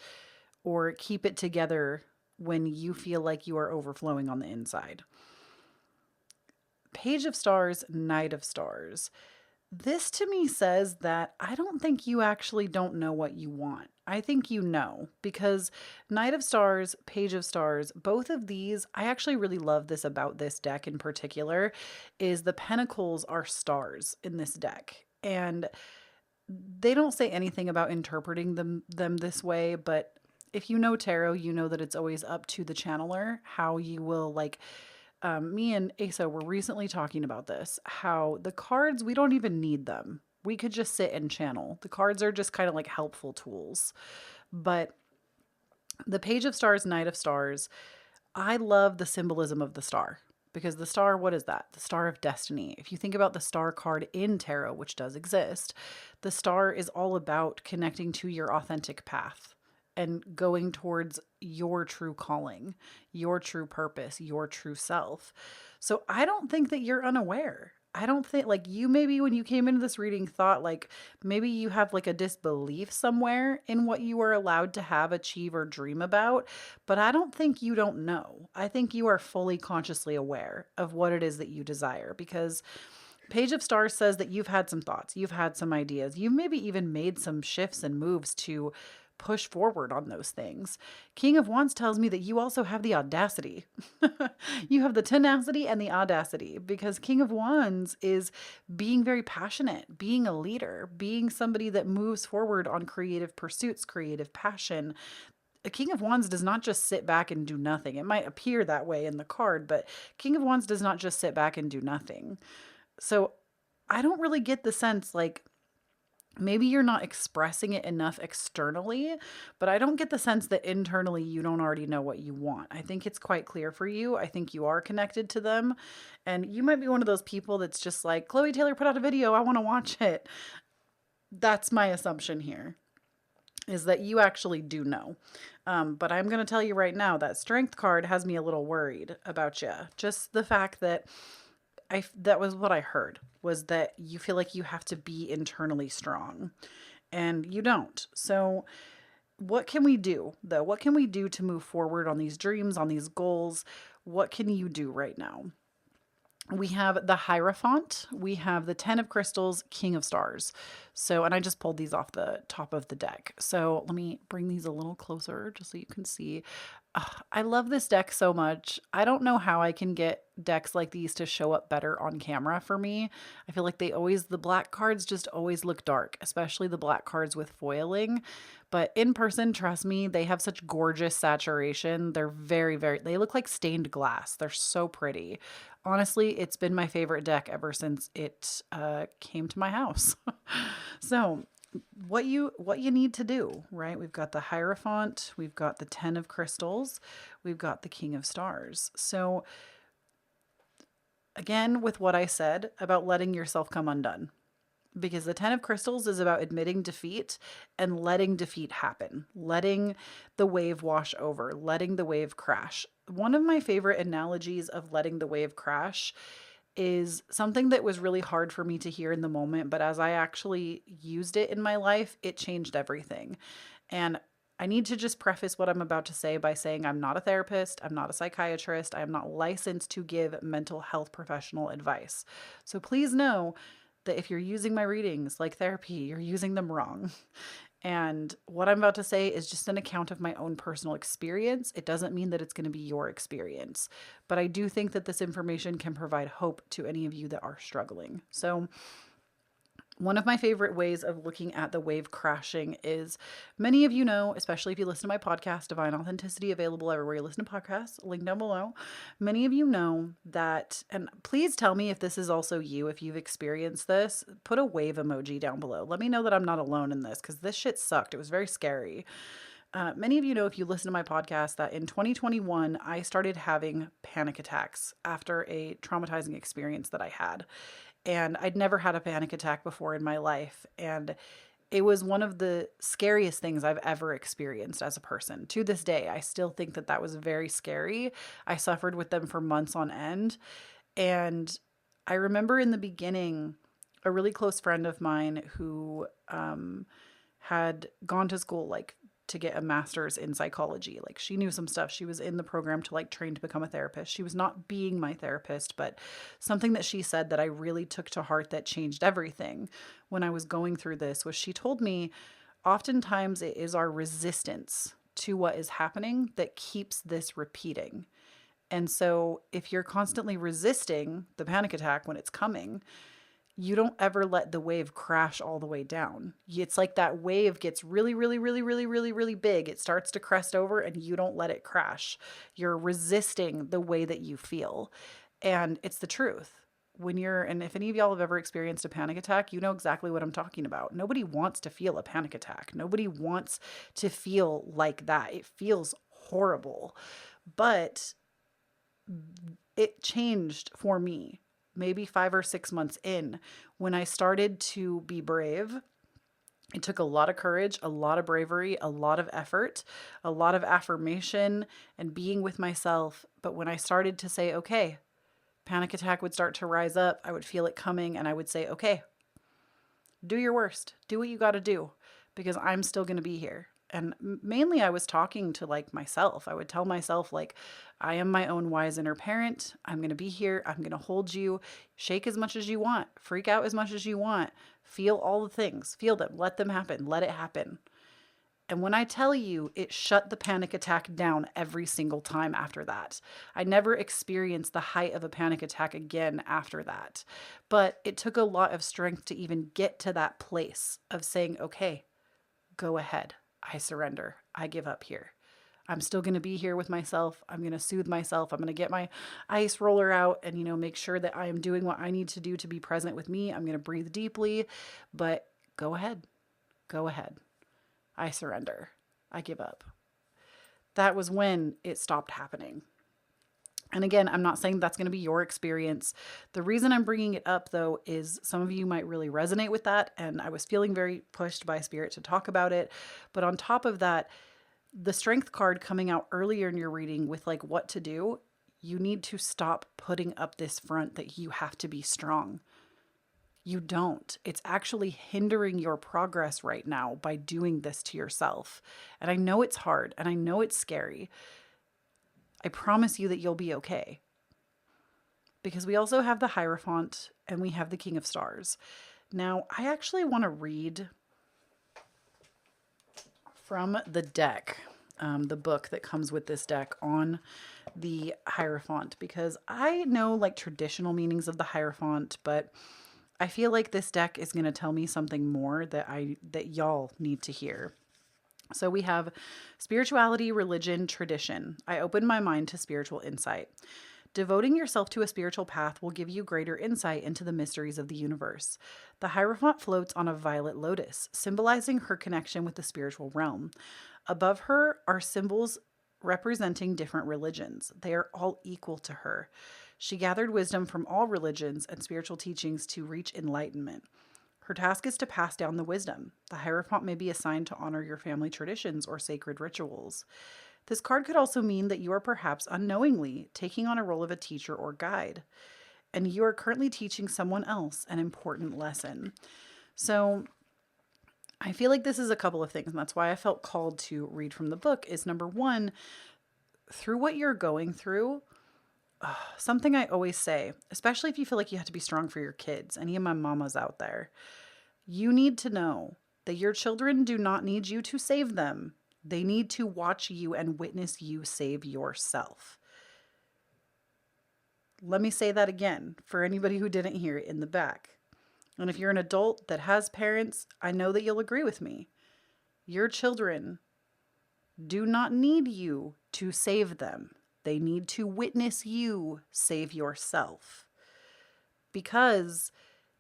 or keep it together when you feel like you are overflowing on the inside. Page of Stars, Knight of Stars. This to me says that I don't think you actually don't know what you want. I think you know, because Knight of Stars, Page of Stars, both of these, I actually really love this about this deck in particular, is the pentacles are stars in this deck. And they don't say anything about interpreting them this way, but if you know tarot, you know that it's always up to the channeler how you will, like, me and Asa were recently talking about this, how the cards, we don't even need them. We could just sit and channel. The cards are just kind of like helpful tools. But the Page of Stars, Knight of Stars, I love the symbolism of the star, because the star, what is that? The star of destiny. If you think about the star card in tarot, which does exist, the star is all about connecting to your authentic path and going towards your true calling, your true purpose, your true self. So I don't think that you're unaware. I don't think, like, you maybe when you came into this reading thought, like, maybe you have like a disbelief somewhere in what you are allowed to have, achieve, or dream about. But I don't think you don't know. I think you are fully consciously aware of what it is that you desire, because Page of Stars says that you've had some thoughts, you've had some ideas, you've maybe even made some shifts and moves to push forward on those things. King of Wands tells me that you also have the audacity. You have the tenacity and the audacity, because King of Wands is being very passionate, being a leader, being somebody that moves forward on creative pursuits, creative passion. A King of Wands does not just sit back and do nothing. It might appear that way in the card, but King of Wands does not just sit back and do nothing. So I don't really get the sense, like, maybe you're not expressing it enough externally, but I don't get the sense that internally you don't already know what you want. I think it's quite clear for you. I think you are connected to them. And you might be one of those people that's just like, Kloee Taylor put out a video, I want to watch it. That's my assumption here, is that you actually do know. But I'm going to tell you right now that Strength card has me a little worried about you. Just the fact that that was what I heard, was that you feel like you have to be internally strong, and you don't. So what can we do though? What can we do to move forward on these dreams, on these goals? What can you do right now? We have the Hierophant, we have the 10 of Crystals, King of Stars. So, and I just pulled these off the top of the deck. So let me bring these a little closer just so you can see. I love this deck so much. I don't know how I can get decks like these to show up better on camera for me. I feel like the black cards just always look dark, especially the black cards with foiling. But in person, trust me, they have such gorgeous saturation. They're they look like stained glass. They're so pretty. Honestly, it's been my favorite deck ever since it came to my house. So what you need to do, right? We've got the Hierophant, we've got the 10 of Crystals, we've got the King of Stars. So again, with what I said about letting yourself come undone, because the 10 of Crystals is about admitting defeat and letting defeat happen, letting the wave wash over, letting the wave crash. One of my favorite analogies of letting the wave crash is something that was really hard for me to hear in the moment, but as I actually used it in my life, it changed everything. And I need to just preface what I'm about to say by saying I'm not a therapist, I'm not a psychiatrist, I am not licensed to give mental health professional advice. So please know that if you're using my readings like therapy, you're using them wrong. And what I'm about to say is just an account of my own personal experience. It doesn't mean that it's going to be your experience, but I do think that this information can provide hope to any of you that are struggling. So one of my favorite ways of looking at the wave crashing is, many of you know, especially if you listen to my podcast, Divine Authenticity, available everywhere you listen to podcasts, link down below. Many of you know that, and please tell me if this is also you, if you've experienced this, put a wave emoji down below. Let me know that I'm not alone in this, because this shit sucked. It was very scary. Many of you know, if you listen to my podcast, that in 2021, I started having panic attacks after a traumatizing experience that I had. And I'd never had a panic attack before in my life. And it was one of the scariest things I've ever experienced as a person. To this day, I still think that that was very scary. I suffered with them for months on end. And I remember in the beginning, a really close friend of mine who had gone to school, like, to get a master's in psychology. Like, she knew some stuff. She was in the program to, like, train to become a therapist. She was not being my therapist, but something that she said that I really took to heart that changed everything when I was going through this was, she told me, oftentimes it is our resistance to what is happening that keeps this repeating. And so if you're constantly resisting the panic attack when it's coming, you don't ever let the wave crash all the way down. It's like that wave gets really, really, really, really, really, really big. It starts to crest over and you don't let it crash. You're resisting the way that you feel. And it's the truth. And if any of y'all have ever experienced a panic attack, you know exactly what I'm talking about. Nobody wants to feel a panic attack. Nobody wants to feel like that. It feels horrible. But it changed for me maybe 5 or 6 months in, when I started to be brave. It took a lot of courage, a lot of bravery, a lot of effort, a lot of affirmation and being with myself. But when I started to say, okay, panic attack would start to rise up, I would feel it coming, and I would say, okay, do your worst, do what you got to do, because I'm still going to be here. And mainly I was talking to, like, myself. I would tell myself, like, I am my own wise inner parent. I'm going to be here. I'm going to hold you. Shake as much as you want. Freak out as much as you want. Feel all the things. Feel them. Let them happen. Let it happen. And when I tell you, it shut the panic attack down every single time after that. I never experienced the height of a panic attack again after that. But it took a lot of strength to even get to that place of saying, okay, go ahead. I surrender. I give up here. I'm still going to be here with myself. I'm going to soothe myself. I'm going to get my ice roller out and, make sure that I am doing what I need to do to be present with me. I'm going to breathe deeply, but go ahead. Go ahead. I surrender. I give up. That was when it stopped happening. And again, I'm not saying that's going to be your experience. The reason I'm bringing it up, though, is some of you might really resonate with that. And I was feeling very pushed by Spirit to talk about it. But on top of that, the strength card coming out earlier in your reading with like what to do, you need to stop putting up this front that you have to be strong. You don't. It's actually hindering your progress right now by doing this to yourself. And I know it's hard and I know it's scary. I promise you that you'll be okay. Because we also have the Hierophant and we have the King of Stars. Now, I actually want to read from the deck, the book that comes with this deck on the Hierophant, because I know like traditional meanings of the Hierophant, but I feel like this deck is going to tell me something more that y'all need to hear. So we have spirituality, religion, tradition. I open my mind to spiritual insight. Devoting yourself to a spiritual path will give you greater insight into the mysteries of the universe. The Hierophant floats on a violet lotus, symbolizing her connection with the spiritual realm. Above her are symbols representing different religions. They are all equal to her. She gathered wisdom from all religions and spiritual teachings to reach enlightenment. Her task is to pass down the wisdom. The Hierophant may be assigned to honor your family traditions or sacred rituals. This card could also mean that you are perhaps unknowingly taking on a role of a teacher or guide, and you are currently teaching someone else an important lesson. So I feel like this is a couple of things, and that's why I felt called to read from the book, is number one, through what you're going through, something I always say, especially if you feel like you have to be strong for your kids, any of my mamas out there, you need to know that your children do not need you to save them. They need to watch you and witness you save yourself. Let me say that again for anybody who didn't hear it in the back. And if you're an adult that has parents, I know that you'll agree with me. Your children do not need you to save them. They need to witness you save yourself. Because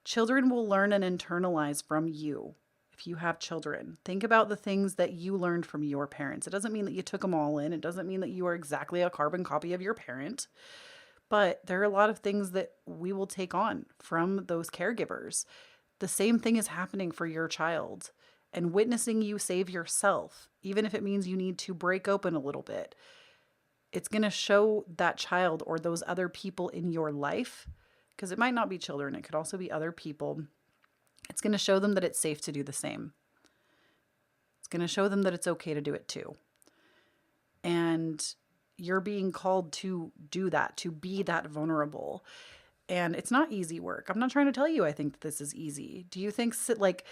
children will learn and internalize from you. If you have children, think about the things that you learned from your parents. It doesn't mean that you took them all in. It doesn't mean that you are exactly a carbon copy of your parent. But there are a lot of things that we will take on from those caregivers. The same thing is happening for your child. And witnessing you save yourself, even if it means you need to break open a little bit, it's going to show that child or those other people in your life, because it might not be children, it could also be other people. It's going to show them that it's safe to do the same. It's going to show them that it's okay to do it too. And you're being called to do that, to be that vulnerable. And it's not easy work. I'm not trying to tell you I think that this is easy. Do you think, like,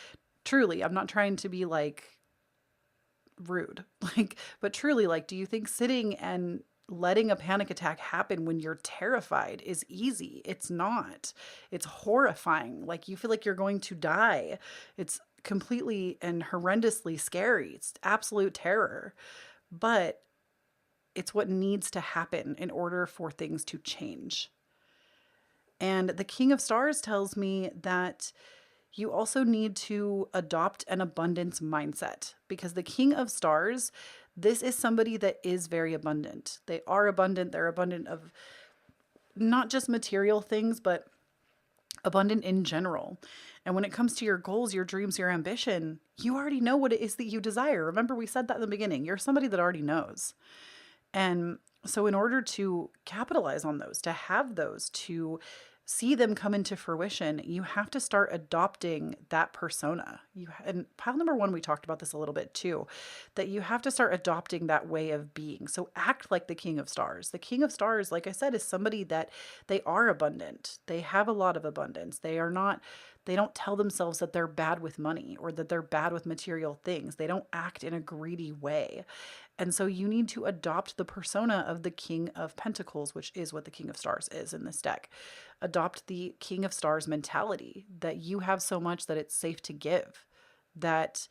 truly, I'm not trying to be like rude, but truly, like, do you think sitting and letting a panic attack happen when you're terrified is easy? It's not. It's horrifying. Like, you feel like you're going to die. It's completely and horrendously scary. It's absolute terror. But it's what needs to happen in order for things to change. And the King of Stars tells me that you also need to adopt an abundance mindset, because the King of Stars, this is somebody that is very abundant. They are abundant. They're abundant of not just material things, but abundant in general. And when it comes to your goals, your dreams, your ambition, you already know what it is that you desire. Remember, we said that in the beginning. You're somebody that already knows. And so in order to capitalize on those, to have those, to see them come into fruition, you have to start adopting that persona. And pile number one, we talked about this a little bit too, that you have to start adopting that way of being. So act like the King of Stars. The King of Stars, like I said, is somebody that they are abundant. They have a lot of abundance. They are not They don't tell themselves that they're bad with money or that they're bad with material things. They don't act in a greedy way. And so you need to adopt the persona of the King of Pentacles, which is what the King of Stars is in this deck. Adopt the King of Stars mentality that you have so much that it's safe to give, that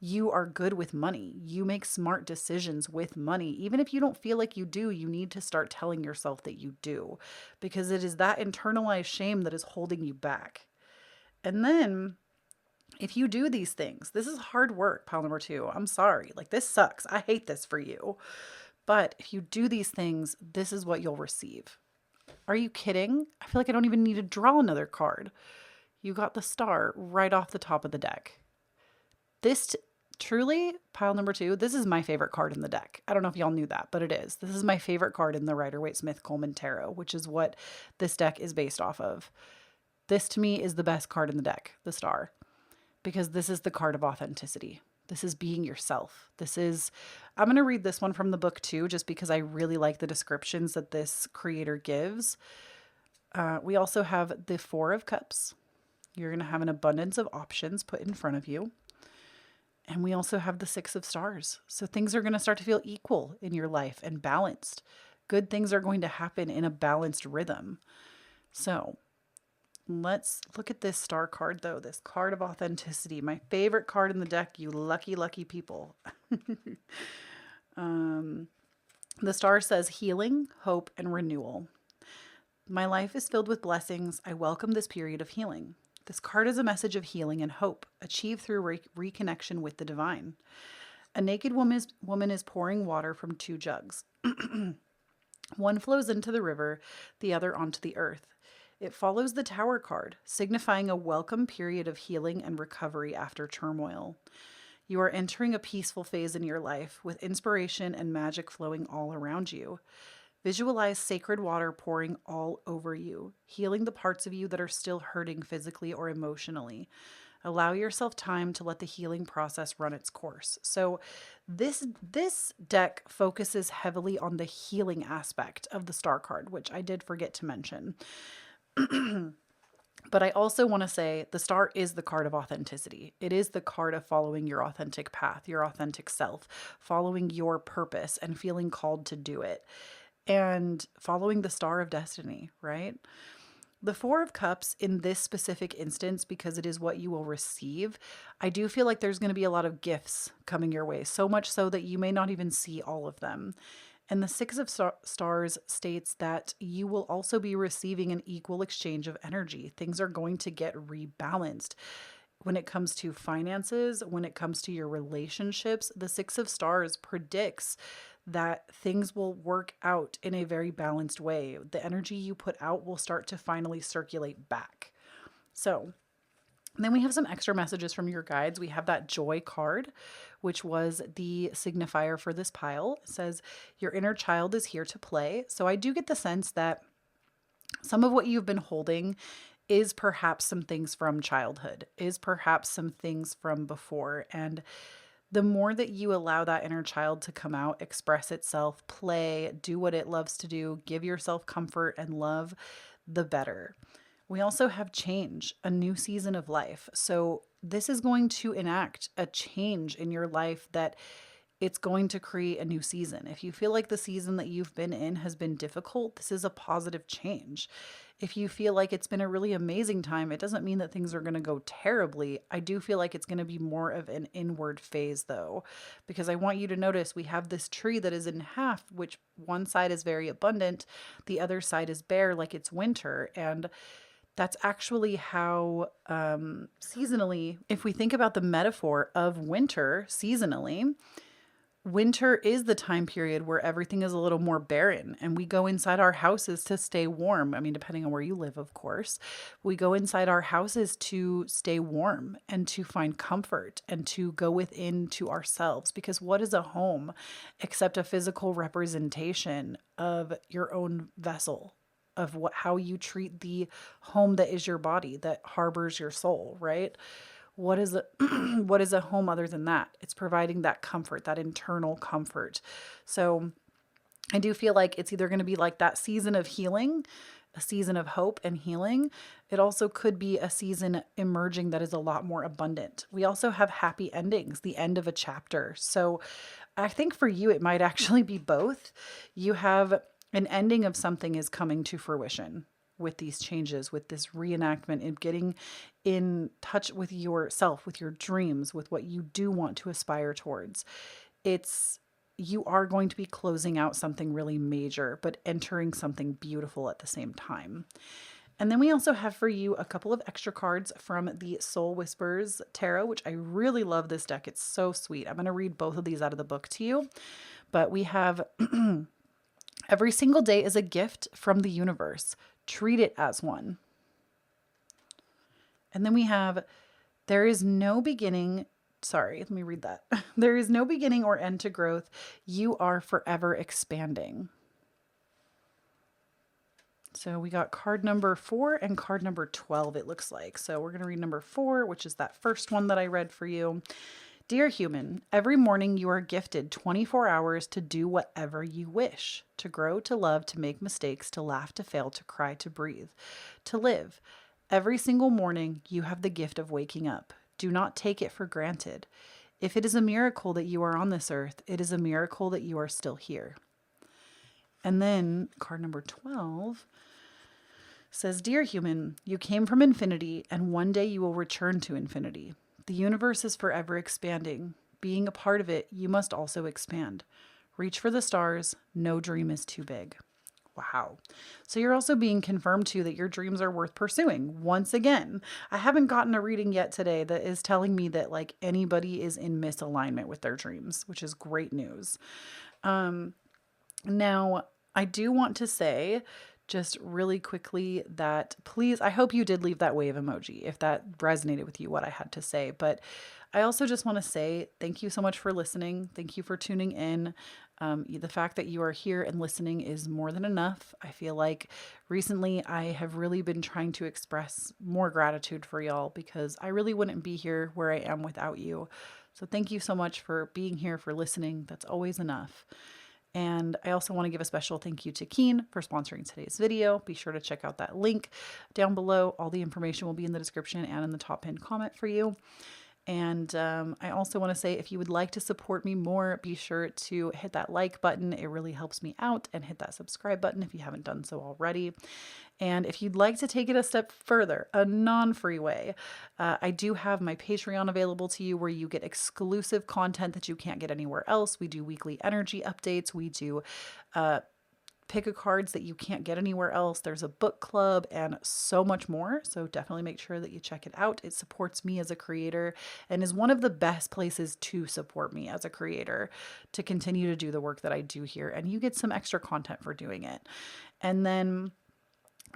you are good with money. You make smart decisions with money. Even if you don't feel like you do, you need to start telling yourself that you do, because it is that internalized shame that is holding you back. And then if you do these things, this is hard work, pile number 2. I'm sorry. Like, this sucks. I hate this for you. But if you do these things, this is what you'll receive. Are you kidding? I feel like I don't even need to draw another card. You got the Star right off the top of the deck. This truly, pile number 2, this is my favorite card in the deck. I don't know if y'all knew that, but it is. This is my favorite card in the Rider-Waite-Smith-Coleman Tarot, which is what this deck is based off of. This to me is the best card in the deck, the Star, because this is the card of authenticity. This is being yourself. I'm going to read this one from the book too, just because I really like the descriptions that this creator gives. We also have the 4 of Cups. You're going to have an abundance of options put in front of you. And we also have the 6 of Stars. So things are going to start to feel equal in your life and balanced. Good things are going to happen in a balanced rhythm. So let's look at this Star card, though. This card of authenticity. My favorite card in the deck, you lucky, lucky people. The Star says healing, hope, and renewal. My life is filled with blessings. I welcome this period of healing. This card is a message of healing and hope, achieved through reconnection with the divine. A naked woman is pouring water from 2 jugs. One flows into the river, the other onto the earth. It follows the Tower card, signifying a welcome period of healing and recovery after turmoil. You are entering a peaceful phase in your life, with inspiration and magic flowing all around you. Visualize sacred water pouring all over you, healing the parts of you that are still hurting physically or emotionally. Allow yourself time to let the healing process run its course. So this deck focuses heavily on the healing aspect of the Star card, which I did forget to mention. But I also want to say the Star is the card of authenticity. It is the card of following your authentic path, your authentic self, following your purpose and feeling called to do it, and following the Star of Destiny, right? The 4 of Cups in this specific instance, because it is what you will receive, I do feel like there's going to be a lot of gifts coming your way, so much so that you may not even see all of them. And the 6 of Stars states that you will also be receiving an equal exchange of energy. Things are going to get rebalanced. When it comes to finances, when it comes to your relationships, the 6 of Stars predicts that things will work out in a very balanced way. The energy you put out will start to finally circulate back. So then we have some extra messages from your guides. We have that Joy card, which was the signifier for this pile. It says, your inner child is here to play. So I do get the sense that some of what you've been holding is perhaps some things from childhood, is perhaps some things from before. And the more that you allow that inner child to come out, express itself, play, do what it loves to do, give yourself comfort and love, the better. We also have change, a new season of life. So this is going to enact a change in your life that it's going to create a new season. If you feel like the season that you've been in has been difficult, this is a positive change. If you feel like it's been a really amazing time, it doesn't mean that things are going to go terribly. I do feel like it's going to be more of an inward phase though, because I want you to notice we have this tree that is in half, which one side is very abundant, the other side is bare, like it's winter. And that's actually how seasonally, if we think about the metaphor of winter seasonally, winter is the time period where everything is a little more barren and we go inside our houses to stay warm. I mean, depending on where you live, of course, we go inside our houses to stay warm and to find comfort and to go within to ourselves. Because what is a home except a physical representation of your own vessel, of how you treat the home that is your body, that harbors your soul, right? What is a home other than that? It's providing that comfort, that internal comfort. So I do feel like it's either going to be like that season of healing, a season of hope and healing. It also could be a season emerging that is a lot more abundant. We also have happy endings, the end of a chapter. So I think for you, it might actually be both. You have an ending of something is coming to fruition with these changes, with this reenactment, and getting in touch with yourself, with your dreams, with what you do want to aspire towards. You are going to be closing out something really major, but entering something beautiful at the same time. And then we also have for you a couple of extra cards from the Soul Whispers Tarot, which I really love this deck. It's so sweet. I'm going to read both of these out of the book to you. But we have every single day is a gift from the universe. Treat it as one. And then we have there is no beginning. Sorry, let me read that. There is no beginning or end to growth. You are forever expanding. So we got card number 4 and card number 12, it looks like. So we're going to read number 4, which is that first one that I read for you. Dear human, every morning you are gifted 24 hours to do whatever you wish. To grow, to love, to make mistakes, to laugh, to fail, to cry, to breathe, to live. Every single morning you have the gift of waking up. Do not take it for granted. If it is a miracle that you are on this earth, it is a miracle that you are still here. And then card number 12 says, Dear human, you came from infinity, and one day you will return to infinity. The universe is forever expanding. Being a part of it, you must also expand. Reach for the stars. No dream is too big. Wow. So you're also being confirmed too that your dreams are worth pursuing. Once again, I haven't gotten a reading yet today that is telling me that like anybody is in misalignment with their dreams, which is great news. Now, I do want to say just really quickly that please, I hope you did leave that wave emoji if that resonated with you, what I had to say. But I also just want to say thank you so much for listening. Thank you for tuning in. The fact that you are here and listening is more than enough. I feel like recently I have really been trying to express more gratitude for y'all because I really wouldn't be here where I am without you. So thank you so much for being here, for listening. That's always enough. And I also want to give a special thank you to Keen for sponsoring today's video. Be sure to check out that link down below. All the information will be in the description and in the top pinned comment for you. And I also want to say if you would like to support me more, be sure to hit that like button. It really helps me out, and hit that subscribe button if you haven't done so already. And if you'd like to take it a step further, a non-free way, I do have my Patreon available to you where you get exclusive content that you can't get anywhere else. We do weekly energy updates. We do pick a cards that you can't get anywhere else. There's a book club and so much more. So definitely make sure that you check it out. It supports me as a creator and is one of the best places to support me as a creator to continue to do the work that I do here. And you get some extra content for doing it. And then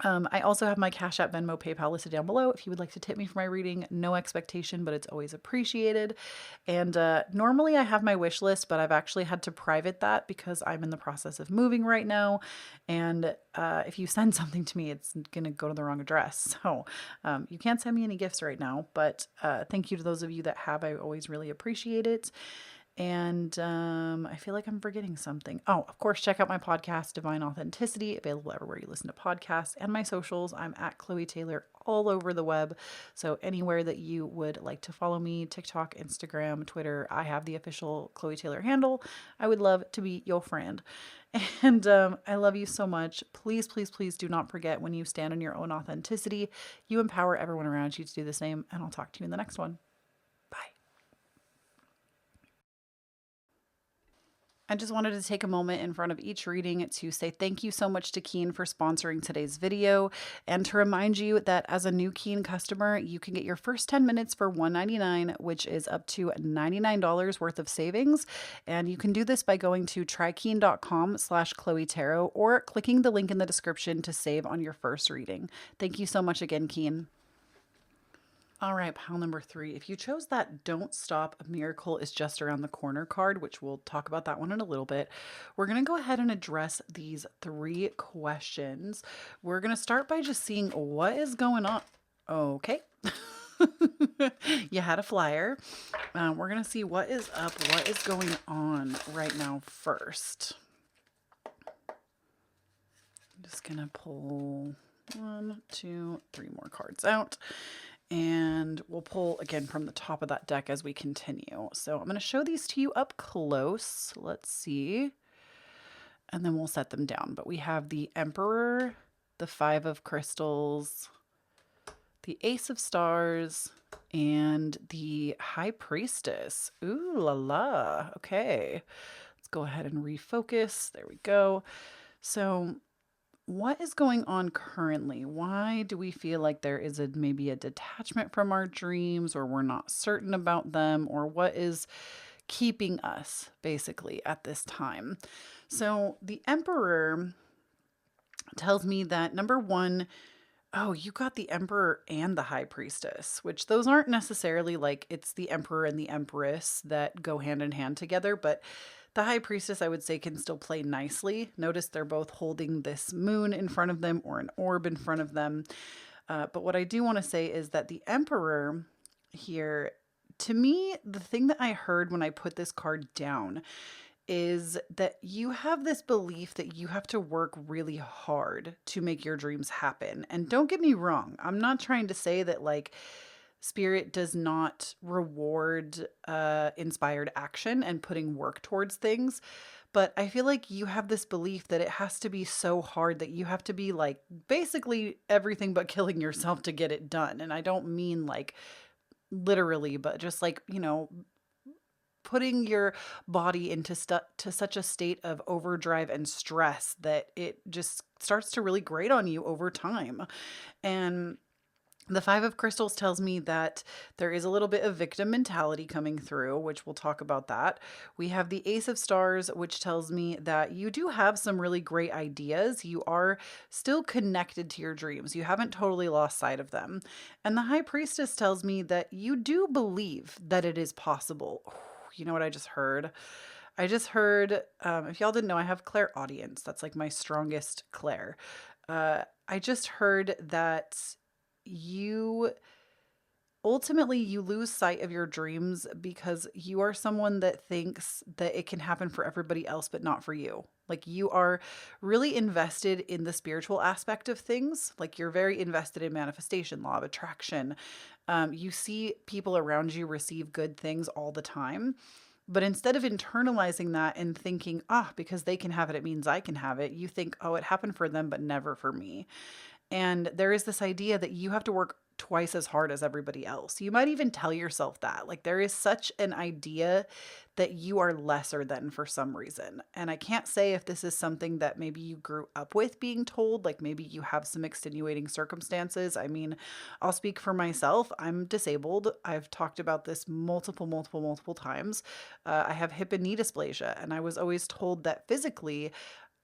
I also have my Cashapp, Venmo, PayPal listed down below if you would like to tip me for my reading. No expectation, but it's always appreciated. And normally I have my wish list, but I've actually had to private that because I'm in the process of moving right now. And if you send something to me, it's going to go to the wrong address. So you can't send me any gifts right now, but thank you to those of you that have. I always really appreciate it. And I feel like I'm forgetting something. Oh, of course, check out my podcast, Divine Authenticity, available everywhere you listen to podcasts, and my socials. I'm at Kloee Taylor all over the web. So anywhere that you would like to follow me, TikTok, Instagram, Twitter, I have the official Kloee Taylor handle. I would love to be your friend. And I love you so much. Please, please, please do not forget when you stand in your own authenticity, you empower everyone around you to do the same. And I'll talk to you in the next one. Bye. I just wanted to take a moment in front of each reading to say thank you so much to Keen for sponsoring today's video, and to remind you that as a new Keen customer, you can get your first 10 minutes for $1.99, which is up to $99 worth of savings. And you can do this by going to trykeen.com/KhloeTarot or clicking the link in the description to save on your first reading. Thank you so much again, Keen. All right, pile number 3. If you chose that Don't Stop, a Miracle is Just Around the Corner card, which we'll talk about that one in a little bit, we're going to go ahead and address these 3 questions. We're going to start by just seeing what is going on. Okay. You had a flyer. We're going to see what is up, what is going on right now first. I'm just going to pull 1, 2, 3 more cards out. And we'll pull again from the top of that deck as we continue. So I'm going to show these to you up close. Let's see. And then we'll set them down. But we have the Emperor, the Five of Crystals, the Ace of Stars, and the High Priestess. Ooh la la. Okay. Let's go ahead and refocus. There we go. So what is going on currently? Why do we feel like there is maybe a detachment from our dreams, or we're not certain about them, or what is keeping us basically at this time? So the Emperor tells me that number one, oh, you got the Emperor and the High Priestess, which those aren't necessarily like it's the Emperor and the Empress that go hand in hand together, but the High Priestess, I would say, can still play nicely. Notice they're both holding this moon in front of them or an orb in front of them. But what I do want to say is that the Emperor here, to me, the thing that I heard when I put this card down is that you have this belief that you have to work really hard to make your dreams happen. And don't get me wrong, I'm not trying to say that like Spirit does not reward inspired action and putting work towards things. But I feel like you have this belief that it has to be so hard that you have to be like basically everything but killing yourself to get it done. And I don't mean like literally, but just like, you know, putting your body into to such a state of overdrive and stress that it just starts to really grate on you over time. And the Five of Crystals tells me that there is a little bit of victim mentality coming through, which we'll talk about that. We have the Ace of Stars, which tells me that you do have some really great ideas. You are still connected to your dreams. You haven't totally lost sight of them. And the High Priestess tells me that you do believe that it is possible. You know what I just heard? I just heard, if y'all didn't know, I have clairaudience. That's like my strongest clair. I just heard that you ultimately you lose sight of your dreams because you are someone that thinks that it can happen for everybody else but not for you. Like you are really invested in the spiritual aspect of things. Like you're very invested in manifestation, law of attraction. You see people around you receive good things all the time. But instead of internalizing that and thinking, because they can have it, it means I can have it, you think, oh, it happened for them, but never for me. And there is this idea that you have to work twice as hard as everybody else. You might even tell yourself that. Like there is such an idea that you are lesser than for some reason. And I can't say if this is something that maybe you grew up with being told, like maybe you have some extenuating circumstances. I mean, I'll speak for myself. I'm disabled. I've talked about this multiple times. I have hip and knee dysplasia, and I was always told that physically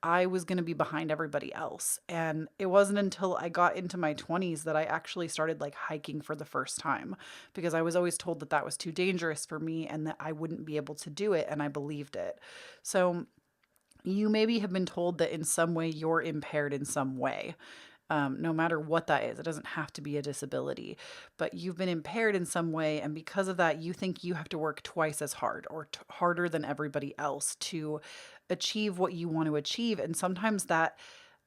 I was going to be behind everybody else. And it wasn't until I got into my 20s that I actually started like hiking for the first time, because I was always told that that was too dangerous for me and that I wouldn't be able to do it. And I believed it. So you maybe have been told that in some way you're impaired in some way. No matter what that is, it doesn't have to be a disability, but you've been impaired in some way. And because of that, you think you have to work twice as hard or harder than everybody else to achieve what you want to achieve. And sometimes that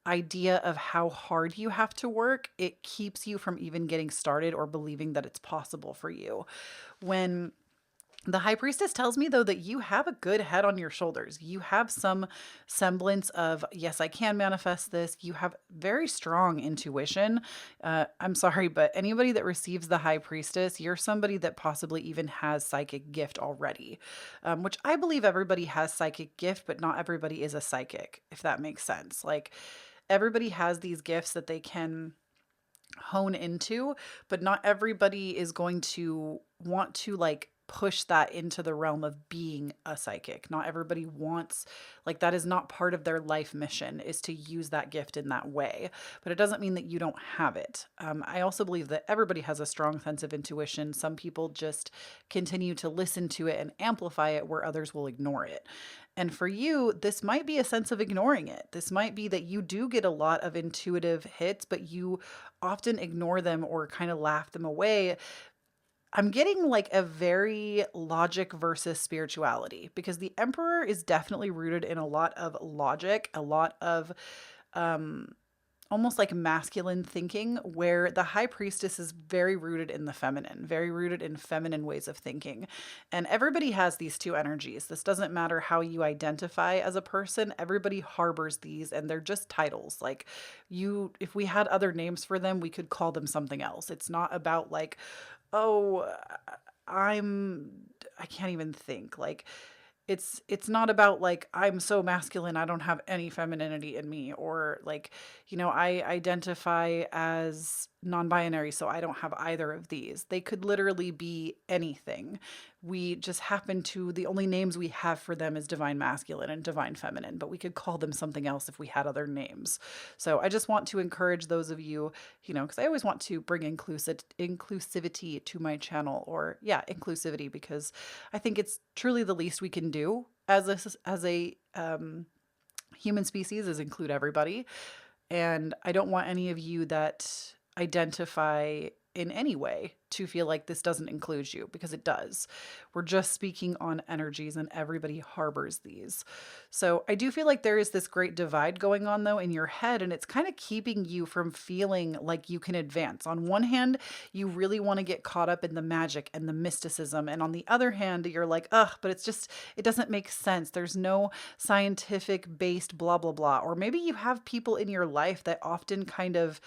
idea of how hard you have to work, it keeps you from even getting started or believing that it's possible for you. When the High Priestess tells me, though, that you have a good head on your shoulders. You have some semblance of, yes, I can manifest this. You have very strong intuition. I'm sorry, but anybody that receives the High Priestess, you're somebody that possibly even has psychic gift already, which I believe everybody has psychic gift, but not everybody is a psychic, if that makes sense. Like everybody has these gifts that they can hone into, but not everybody is going to want to like push that into the realm of being a psychic. Not everybody wants, like, that is not part of their life mission, is to use that gift in that way. But it doesn't mean that you don't have it. I also believe that everybody has a strong sense of intuition. Some people just continue to listen to it and amplify it where others will ignore it. And for you, this might be a sense of ignoring it. This might be that you do get a lot of intuitive hits, but you often ignore them or kind of laugh them away. I'm getting like a very logic versus spirituality, because the Emperor is definitely rooted in a lot of logic, a lot of almost like masculine thinking, where the high priestess is very rooted in the feminine, very rooted in feminine ways of thinking. And everybody has these two energies. This doesn't matter how you identify as a person, everybody harbors these, and they're just titles. Like, you, if we had other names for them, we could call them something else. It's not about like, oh, I'm, I can't even think. Like, it's not about like I'm so masculine I don't have any femininity in me, or like, I identify as non-binary so I don't have either of these. They could literally be anything. We just happen to, the only names we have for them is divine masculine and divine feminine, but we could call them something else if we had other names. So I just want to encourage those of you, because I always want to bring inclusivity to my channel, or yeah, inclusivity, because I think it's truly the least we can do as a human species, is include everybody. And I don't want any of you that identify in any way to feel like this doesn't include you, because it does. We're just speaking on energies and everybody harbors these. So I do feel like there is this great divide going on though in your head, and it's kind of keeping you from feeling like you can advance. On one hand, you really want to get caught up in the magic and the mysticism. And on the other hand, you're like, ugh, but it doesn't make sense. There's no scientific based blah, blah, blah. Or maybe you have people in your life that often kind of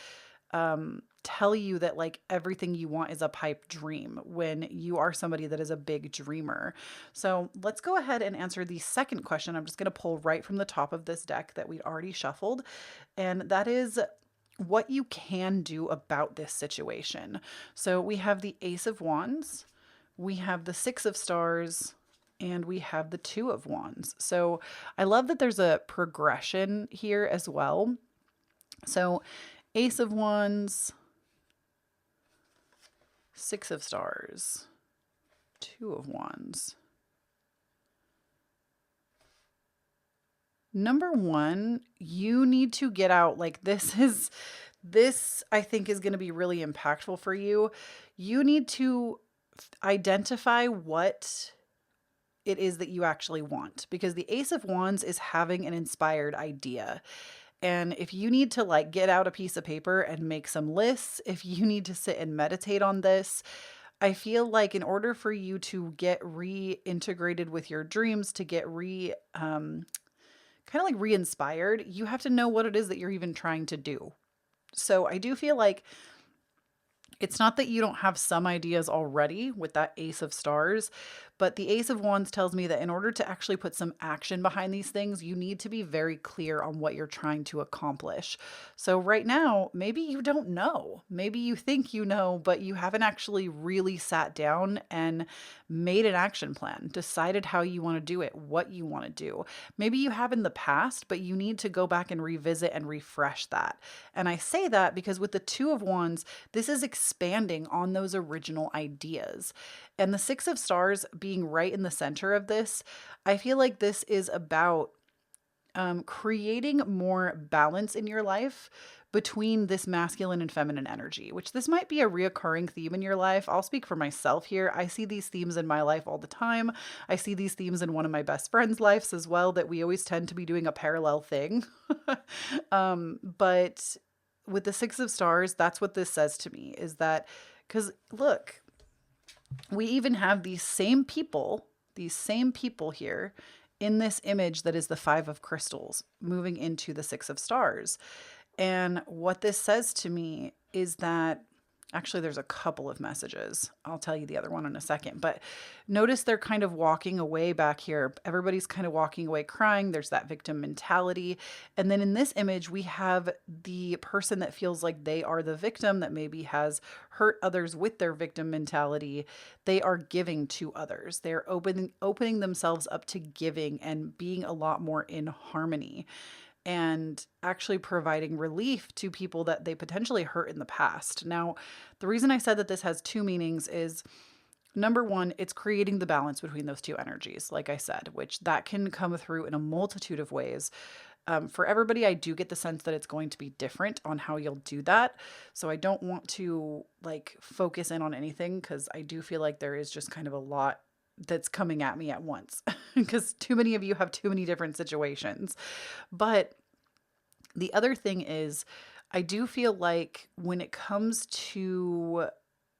tell you that like everything you want is a pipe dream, when you are somebody that is a big dreamer. So let's go ahead and answer the second question. I'm just going to pull right from the top of this deck that we'd already shuffled. And that is what you can do about this situation. So we have the Ace of Wands, we have the Six of Stars, and we have the Two of Wands. So I love that there's a progression here as well. So Ace of Wands, Six of Stars, Two of Wands. Number one, you need to get out. Like, this I think is going to be really impactful for you. You need to identify what it is that you actually want, because the Ace of Wands is having an inspired idea. And if you need to like get out a piece of paper and make some lists, if you need to sit and meditate on this, I feel like in order for you to get reintegrated with your dreams, to get kind of like re-inspired, you have to know what it is that you're even trying to do. So I do feel like it's not that you don't have some ideas already with that Ace of Stars, but the Ace of Wands tells me that in order to actually put some action behind these things, you need to be very clear on what you're trying to accomplish. So right now, maybe you don't know. Maybe you think you know, but you haven't actually really sat down and made an action plan, decided how you want to do it, what you want to do. Maybe you have in the past, but you need to go back and revisit and refresh that. And I say that because with the Two of Wands, this is expanding on those original ideas. And the Six of Stars being right in the center of this, I feel like this is about creating more balance in your life between this masculine and feminine energy, which this might be a reoccurring theme in your life. I'll speak for myself here. I see these themes in my life all the time. I see these themes in one of my best friends' lives as well, that we always tend to be doing a parallel thing. But with the Six of Stars, that's what this says to me, is that, because look, we even have these same people here in this image that is the Five of Crystals moving into the Six of Stars. And what this says to me is that, actually, there's a couple of messages. I'll tell you the other one in a second. But notice they're kind of walking away back here. Everybody's kind of walking away crying. There's that victim mentality. And then in this image, we have the person that feels like they are the victim, that maybe has hurt others with their victim mentality. They are giving to others. They're opening themselves up to giving and being a lot more in harmony, and actually providing relief to people that they potentially hurt in the past. Now, the reason I said that this has two meanings is, number one, it's creating the balance between those two energies, like I said, which that can come through in a multitude of ways. For everybody, I do get the sense that it's going to be different on how you'll do that. So I don't want to like focus in on anything, because I do feel like there is just kind of a lot that's coming at me at once, because too many of you have too many different situations. But the other thing is, I do feel like when it comes to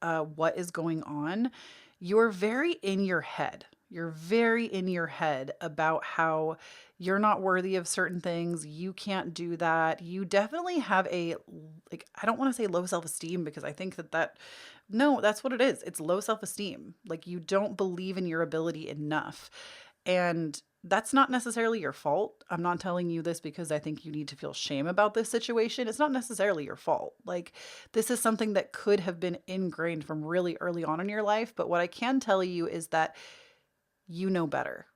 what is going on, you're very in your head. You're very in your head about how you're not worthy of certain things. You can't do that. You definitely have a, like, I don't want to say low self esteem because I think no, that's what it is. It's low self esteem. Like, you don't believe in your ability enough. And that's not necessarily your fault. I'm not telling you this because I think you need to feel shame about this situation. It's not necessarily your fault. Like, this is something that could have been ingrained from really early on in your life. But what I can tell you is that you know better.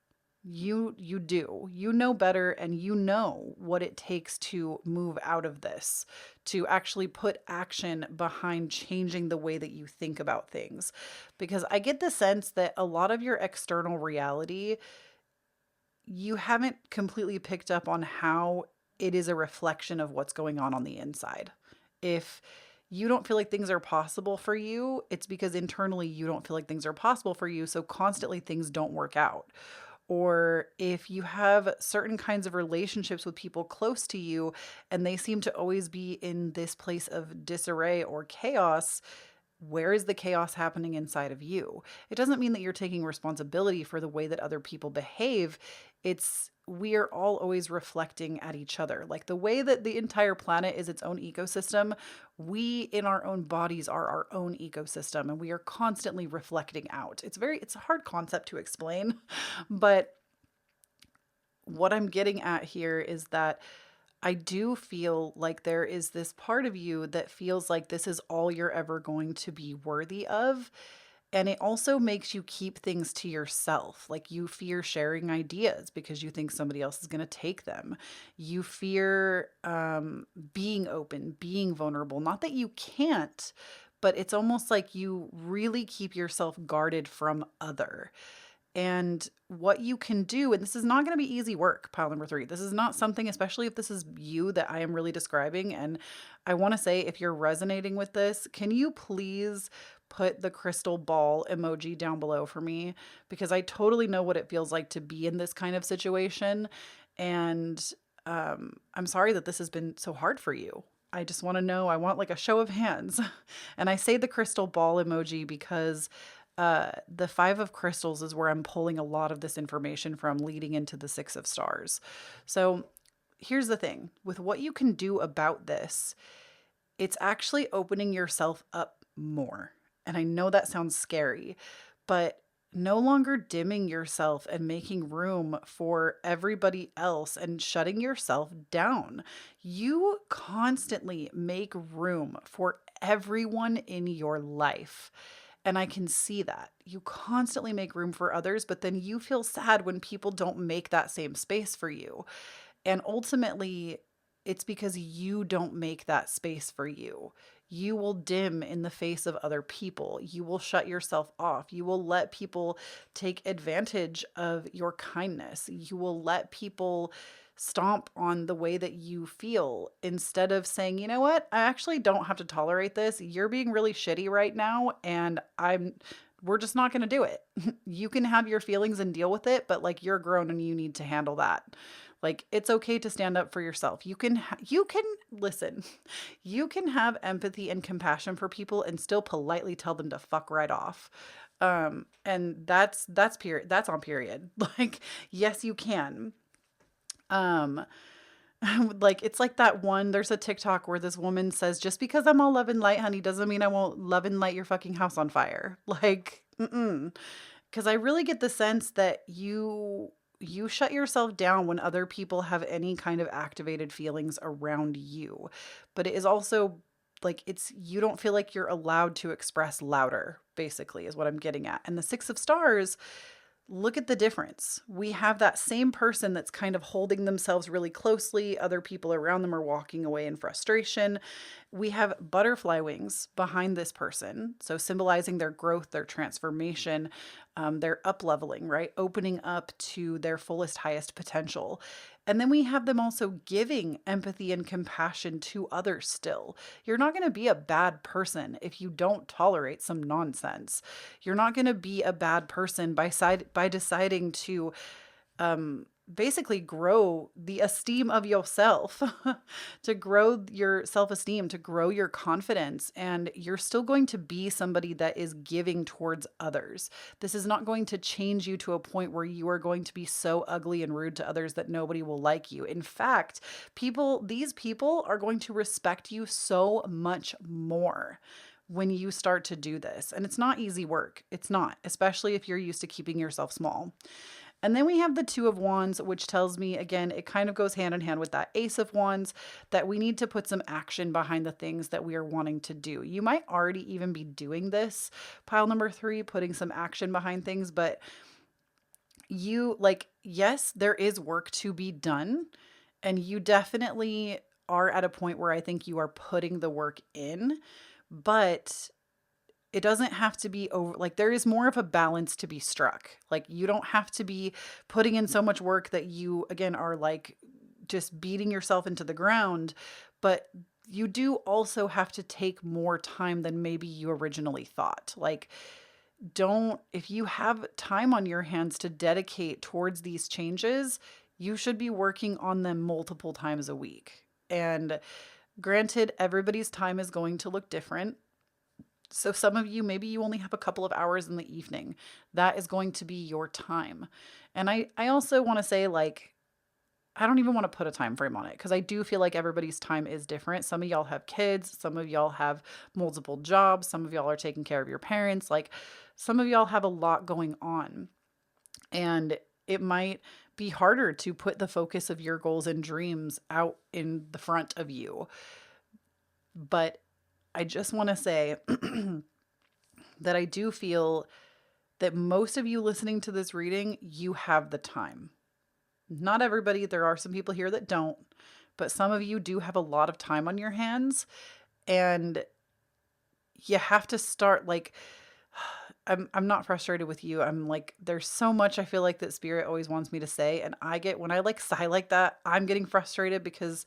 You do. You know better, and you know what it takes to move out of this, to actually put action behind changing the way that you think about things. Because I get the sense that a lot of your external reality, you haven't completely picked up on how it is a reflection of what's going on the inside. If you don't feel like things are possible for you, it's because internally you don't feel like things are possible for you. So constantly things don't work out. Or if you have certain kinds of relationships with people close to you and they seem to always be in this place of disarray or chaos, where is the chaos happening inside of you? It doesn't mean that you're taking responsibility for the way that other people behave. It's we are all always reflecting at each other. Like the way that the entire planet is its own ecosystem, we in our own bodies are our own ecosystem and we are constantly reflecting out. It's a hard concept to explain, but what I'm getting at here is that I do feel like there is this part of you that feels like this is all you're ever going to be worthy of. And it also makes you keep things to yourself. Like you fear sharing ideas because you think somebody else is going to take them. You fear being open, being vulnerable. Not that you can't, but it's almost like you really keep yourself guarded from other. And what you can do, and this is not going to be easy work, pile number three. This is not something, especially if this is you, that I am really describing. And I want to say, if you're resonating with this, can you please put the crystal ball emoji down below for me? Because I totally know what it feels like to be in this kind of situation. And I'm sorry that this has been so hard for you. I just want to know, I want like a show of hands. And I say the crystal ball emoji because the Five of Crystals is where I'm pulling a lot of this information from leading into the Six of Stars. So here's the thing with what you can do about this, it's actually opening yourself up more. And I know that sounds scary, but no longer dimming yourself and making room for everybody else and shutting yourself down. You constantly make room for everyone in your life. And I can see that. You constantly make room for others, but then you feel sad when people don't make that same space for you. And ultimately, it's because you don't make that space for you. You will dim in the face of other people. You will shut yourself off. You will let people take advantage of your kindness. You will let people stomp on the way that you feel instead of saying, you know what, I actually don't have to tolerate this. You're being really shitty right now, and we're just not going to do it. You can have your feelings and deal with it, but like you're grown and you need to handle that. Like it's okay to stand up for yourself. You can listen. You can have empathy and compassion for people and still politely tell them to fuck right off. And that's period. That's on period. Like yes, you can. Um, like it's like that one, there's a TikTok where this woman says, just because I'm all love and light, honey, doesn't mean I won't love and light your fucking house on fire. Like, mm-mm. Because I really get the sense that you shut yourself down when other people have any kind of activated feelings around you. But it is also like you don't feel like you're allowed to express louder, basically, is what I'm getting at. And the Six of Stars, look at the difference. We have that same person that's kind of holding themselves really closely. Other people around them are walking away in frustration. We have butterfly wings behind this person. So symbolizing their growth, their transformation, their up leveling, right? Opening up to their fullest, highest potential. And then we have them also giving empathy and compassion to others still. You're not going to be a bad person if you don't tolerate some nonsense. You're not going to be a bad person by deciding to basically grow the esteem of yourself, to grow your self-esteem, to grow your confidence. And you're still going to be somebody that is giving towards others. This is not going to change you to a point where you are going to be so ugly and rude to others that nobody will like you. In fact, these people are going to respect you so much more when you start to do this. And it's not easy work. It's not, especially if you're used to keeping yourself small. And then we have the Two of Wands, which tells me, again, it kind of goes hand in hand with that Ace of Wands, that we need to put some action behind the things that we are wanting to do. You might already even be doing this, pile number 3, putting some action behind things, but yes, there is work to be done. And you definitely are at a point where I think you are putting the work in, but it doesn't have to be over. Like, there is more of a balance to be struck. Like, you don't have to be putting in so much work that you, again, are like just beating yourself into the ground, but you do also have to take more time than maybe you originally thought. Like, if you have time on your hands to dedicate towards these changes, you should be working on them multiple times a week. And granted, everybody's time is going to look different. So some of you, maybe you only have a couple of hours in the evening. That is going to be your time. And I also want to say, like, I don't even want to put a time frame on it, because I do feel like everybody's time is different. Some of y'all have kids, some of y'all have multiple jobs, some of y'all are taking care of your parents. Like, some of y'all have a lot going on. And it might be harder to put the focus of your goals and dreams out in the front of you. But I just want to say that I do feel that most of you listening to this reading, you have the time. Not everybody. There are some people here that don't, but some of you do have a lot of time on your hands, and you have to start, like, I'm not frustrated with you. I'm like, there's so much I feel like that Spirit always wants me to say, and when I like sigh like that, I'm getting frustrated, because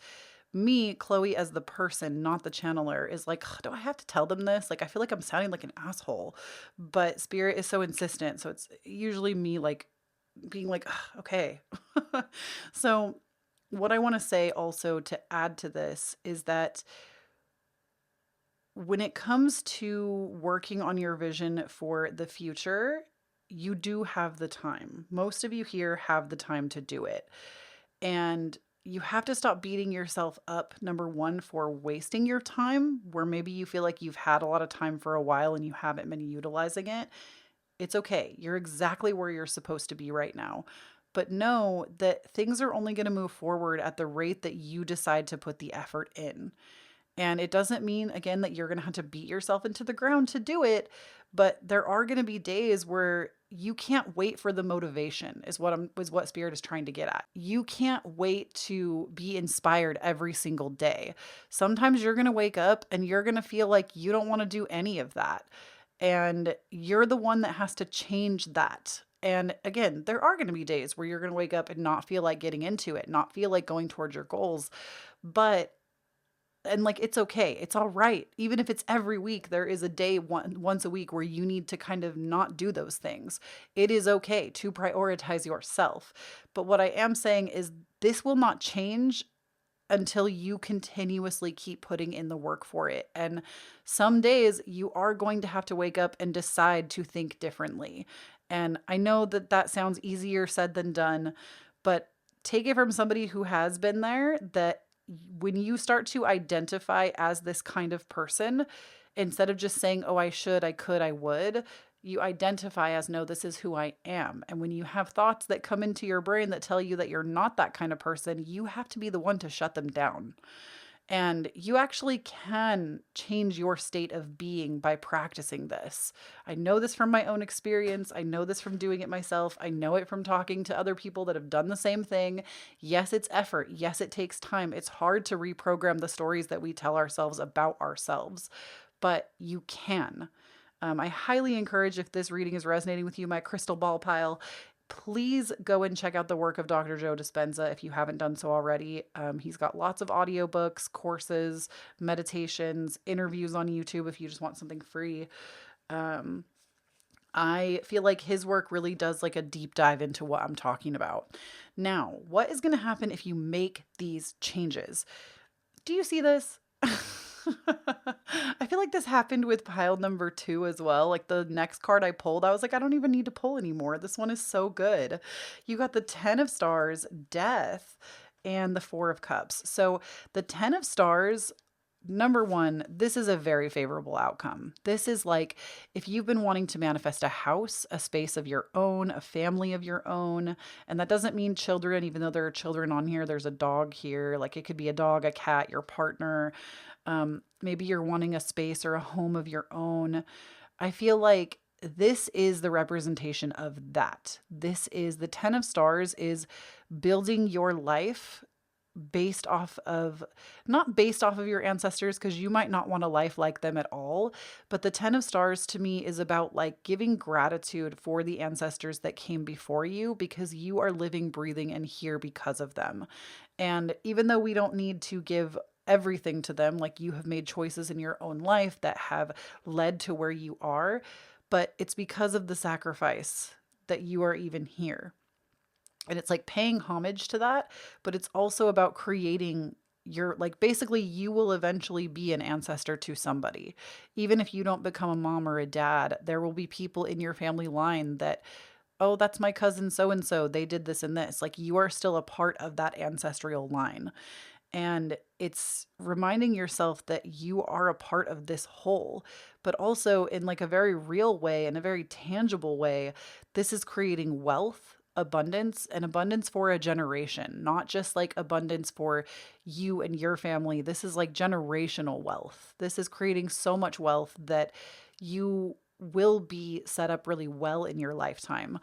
me, Kloee, as the person, not the channeler, is like, do I have to tell them this? Like, I feel like I'm sounding like an asshole, but Spirit is so insistent. So it's usually me, like, being like, okay. So what I want to say also to add to this is that when it comes to working on your vision for the future, you do have the time. Most of you here have the time to do it. And you have to stop beating yourself up, number one, for wasting your time, where maybe you feel like you've had a lot of time for a while and you haven't been utilizing it. It's okay. You're exactly where you're supposed to be right now. But know that things are only going to move forward at the rate that you decide to put the effort in. And it doesn't mean, again, that you're going to have to beat yourself into the ground to do it, but there are going to be days where you can't wait for the motivation, is what Spirit is trying to get at. You can't wait to be inspired every single day. Sometimes you're going to wake up and you're going to feel like you don't want to do any of that. And you're the one that has to change that. And again, there are going to be days where you're going to wake up and not feel like getting into it, not feel like going towards your goals. And like, it's okay. It's all right. Even if it's every week, there is a day once a week where you need to kind of not do those things. It is okay to prioritize yourself. But what I am saying is this will not change until you continuously keep putting in the work for it. And some days you are going to have to wake up and decide to think differently. And I know that that sounds easier said than done, but take it from somebody who has been there, that when you start to identify as this kind of person, instead of just saying, oh, I should, I could, I would, you identify as, no, this is who I am. And when you have thoughts that come into your brain that tell you that you're not that kind of person, you have to be the one to shut them down. And you actually can change your state of being by practicing this. I know this from my own experience. I know this from doing it myself. I know it from talking to other people that have done the same thing. Yes, it's effort. Yes, it takes time. It's hard to reprogram the stories that we tell ourselves about ourselves, but you can. I highly encourage, if this reading is resonating with you, my crystal ball pile, please go and check out the work of Dr. Joe Dispenza if you haven't done so already. He's got lots of audiobooks, courses, meditations, interviews on YouTube if you just want something free. I feel like his work really does like a deep dive into what I'm talking about. Now, what is going to happen if you make these changes? Do you see this? I feel like this happened with pile number 2 as well. Like the next card I pulled, I was like, I don't even need to pull anymore. This one is so good. You got the 10 of stars, death, and the 4 of cups. So the 10 of stars, number one, this is a very favorable outcome. This is like if you've been wanting to manifest a house, a space of your own, a family of your own, and that doesn't mean children, even though there are children on here, there's a dog here. Like it could be a dog, a cat, your partner. Maybe you're wanting a space or a home of your own. I feel like this is the representation of that. This is the 10 of stars is building your life based off of, not based off of your ancestors, because you might not want a life like them at all. But the 10 of stars to me is about like giving gratitude for the ancestors that came before you, because you are living, breathing, and here because of them. And even though we don't need to give everything to them, like you have made choices in your own life that have led to where you are, but it's because of the sacrifice that you are even here. And it's like paying homage to that, but it's also about creating your, like, basically you will eventually be an ancestor to somebody. Even if you don't become a mom or a dad, there will be people in your family line that, oh, that's my cousin so and so, they did this and this. Like you are still a part of that ancestral line. And it's reminding yourself that you are a part of this whole, but also in like a very real way, in a very tangible way. This is creating wealth, abundance, and abundance for a generation, not just like abundance for you and your family. This is like generational wealth. This is creating so much wealth that you will be set up really well in your lifetime.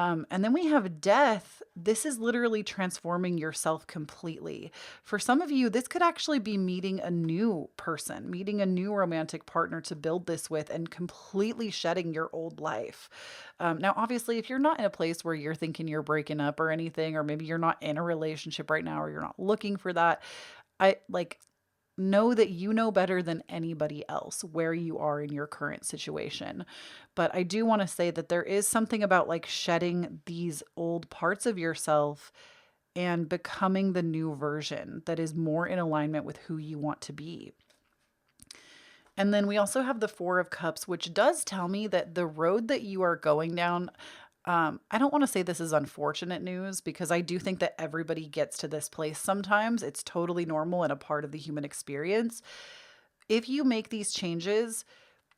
And then we have death. This is literally transforming yourself completely. For some of you, this could actually be meeting a new person, meeting a new romantic partner to build this with, and completely shedding your old life. Now, obviously, if you're not in a place where you're thinking you're breaking up or anything, or maybe you're not in a relationship right now, or you're not looking for that, I like know that you know better than anybody else where you are in your current situation. But I do want to say that there is something about like shedding these old parts of yourself and becoming the new version that is more in alignment with who you want to be. And then we also have the 4 of cups, which does tell me that the road that you are going down, I don't want to say this is unfortunate news, because I do think that everybody gets to this place sometimes. It's totally normal and a part of the human experience. If you make these changes,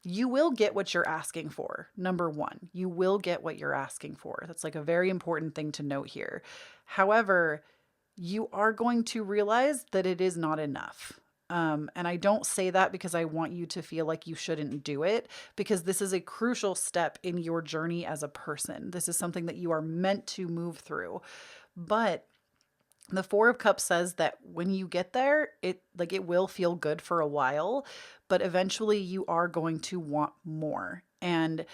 you will get what you're asking for. Number one, you will get what you're asking for. That's like a very important thing to note here. However, you are going to realize that it is not enough. And I don't say that because I want you to feel like you shouldn't do it, because this is a crucial step in your journey as a person. This is something that you are meant to move through. But the 4 of cups says that when you get there, it will feel good for a while, but eventually you are going to want more. And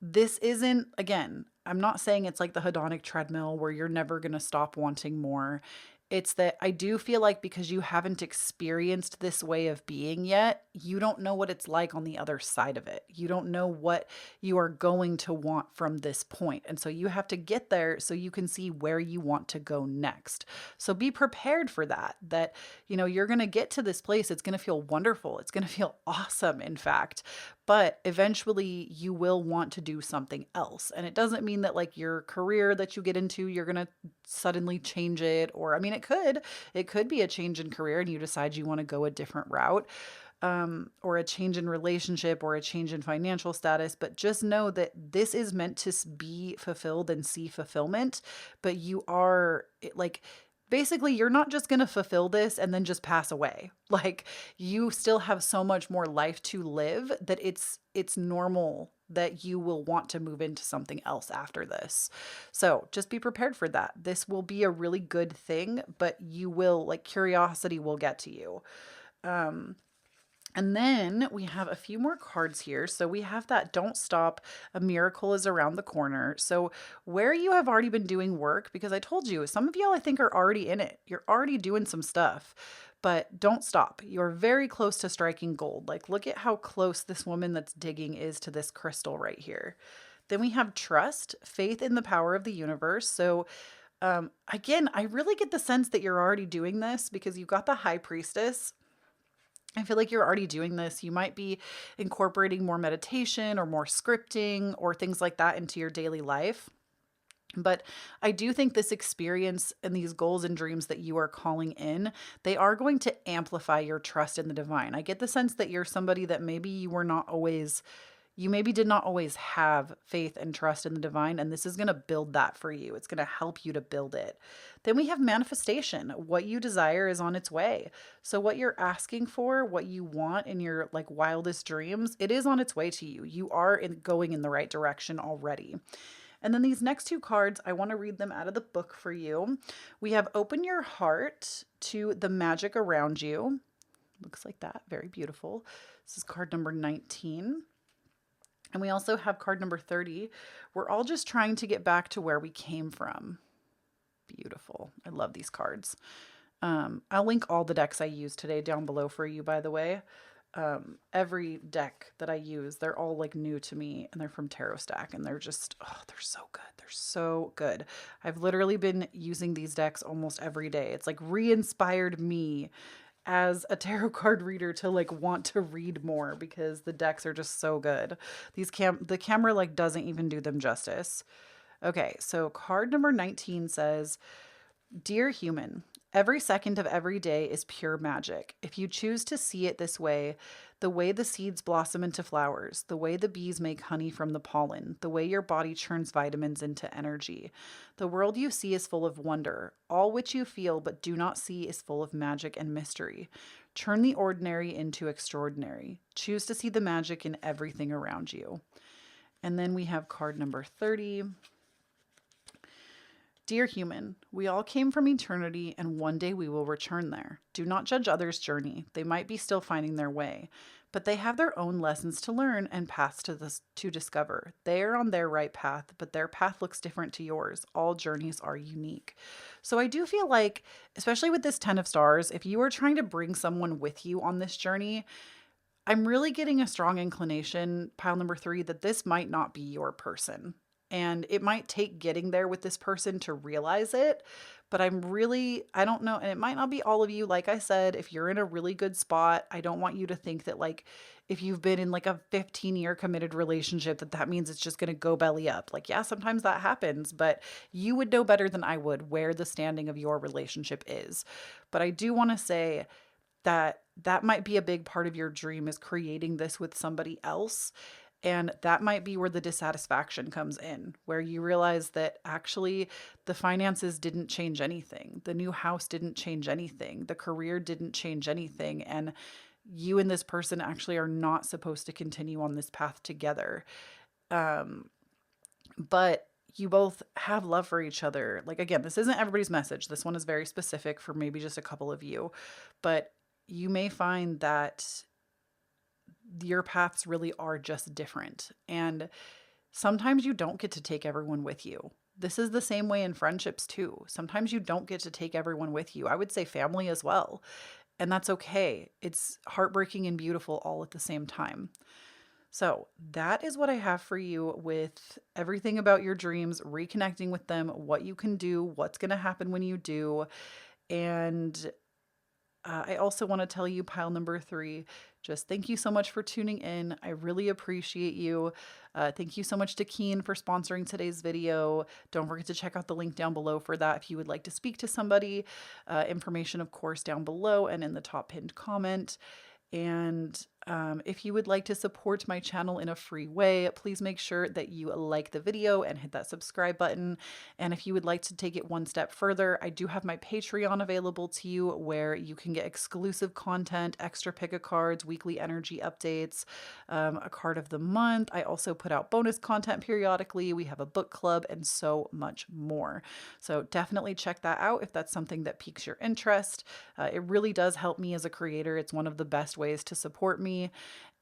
this isn't, again, I'm not saying it's like the hedonic treadmill where you're never going to stop wanting more. It's that I do feel like because you haven't experienced this way of being yet, you don't know what it's like on the other side of it. You don't know what you are going to want from this point. And so you have to get there so you can see where you want to go next. So be prepared for that, you're going to get to this place. It's going to feel wonderful. It's going to feel awesome, in fact. But eventually you will want to do something else. And it doesn't mean that like your career that you get into, you're going to suddenly change it. Or, I mean, it could be a change in career and you decide you want to go a different route, or a change in relationship or a change in financial status. But just know that this is meant to be fulfilled and see fulfillment. But you are like, basically, you're not just going to fulfill this and then just pass away. Like you still have so much more life to live that it's normal that you will want to move into something else after this. So just be prepared for that. This will be a really good thing, but curiosity will get to you. And then we have a few more cards here. So we have that don't stop, a miracle is around the corner. So where you have already been doing work, because I told you, some of y'all I think are already in it. You're already doing some stuff, but don't stop. You're very close to striking gold. Like look at how close this woman that's digging is to this crystal right here. Then we have trust, faith in the power of the universe. So again, I really get the sense that you're already doing this because you've got the high priestess. I feel like you're already doing this. You might be incorporating more meditation or more scripting or things like that into your daily life. But I do think this experience and these goals and dreams that you are calling in, they are going to amplify your trust in the divine. I get the sense that you're somebody that maybe you maybe did not always have faith and trust in the divine, and this is going to build that for you. It's going to help you to build it. Then we have manifestation. What you desire is on its way. So what you're asking for, what you want in your like wildest dreams, it is on its way to you. You are going in the right direction already. And then these next two cards, I want to read them out of the book for you. We have open your heart to the magic around you. Looks like that. Very beautiful. This is card number 19. And we also have card number 30. We're all just trying to get back to where we came from. Beautiful. I love these cards. I'll link all the decks I used today down below for you, by the way. Every deck that I use, they're all like new to me and they're from Tarot Stack and they're just, oh, they're so good. They're so good. I've literally been using these decks almost every day. It's like re-inspired me as a tarot card reader to like want to read more because the decks are just so good. The camera like doesn't even do them justice. Okay, so card number 19 says, Dear human, every second of every day is pure magic. If you choose to see it this way, the way the seeds blossom into flowers, the way the bees make honey from the pollen, the way your body churns vitamins into energy, the world you see is full of wonder. All which you feel but do not see is full of magic and mystery. Turn the ordinary into extraordinary. Choose to see the magic in everything around you. And then we have card number 30. Dear human, we all came from eternity and one day we will return there. Do not judge others' journey. They might be still finding their way, but they have their own lessons to learn and paths to discover. They are on their right path, but their path looks different to yours. All journeys are unique. So I do feel like, especially with this 10 of Stars, if you are trying to bring someone with you on this journey, I'm really getting a strong inclination, pile number 3, that this might not be your person. And it might take getting there with this person to realize it, but I don't know. And it might not be all of you. Like I said, if you're in a really good spot, I don't want you to think that like, if you've been in like a 15-year committed relationship, that means it's just going to go belly up. Like, yeah, sometimes that happens, but you would know better than I would where the standing of your relationship is. But I do want to say that might be a big part of your dream, is creating this with somebody else. And that might be where the dissatisfaction comes in, where you realize that actually the finances didn't change anything. The new house didn't change anything. The career didn't change anything. And you and this person actually are not supposed to continue on this path together. But you both have love for each other. Like, again, this isn't everybody's message. This one is very specific for maybe just a couple of you. But you may find that your paths really are just different. And sometimes you don't get to take everyone with you. This is the same way in friendships too. Sometimes you don't get to take everyone with you. I would say family as well. And that's okay. It's heartbreaking and beautiful all at the same time. So that is what I have for you with everything about your dreams, reconnecting with them, what you can do, what's going to happen when you do. And I also want to tell you, pile number 3, just thank you so much for tuning in. I really appreciate you. Thank you so much to Keen for sponsoring today's video. Don't forget to check out the link down below for that if you would like to speak to somebody. Information, of course, down below and in the top pinned comment. And if you would like to support my channel in a free way, please make sure that you like the video and hit that subscribe button. And if you would like to take it one step further, I do have my Patreon available to you, where you can get exclusive content, extra pick a cards, weekly energy updates, a card of the month. I also put out bonus content periodically. We have a book club and so much more. So definitely check that out if that's something that piques your interest. It really does help me as a creator. It's one of the best ways to support me.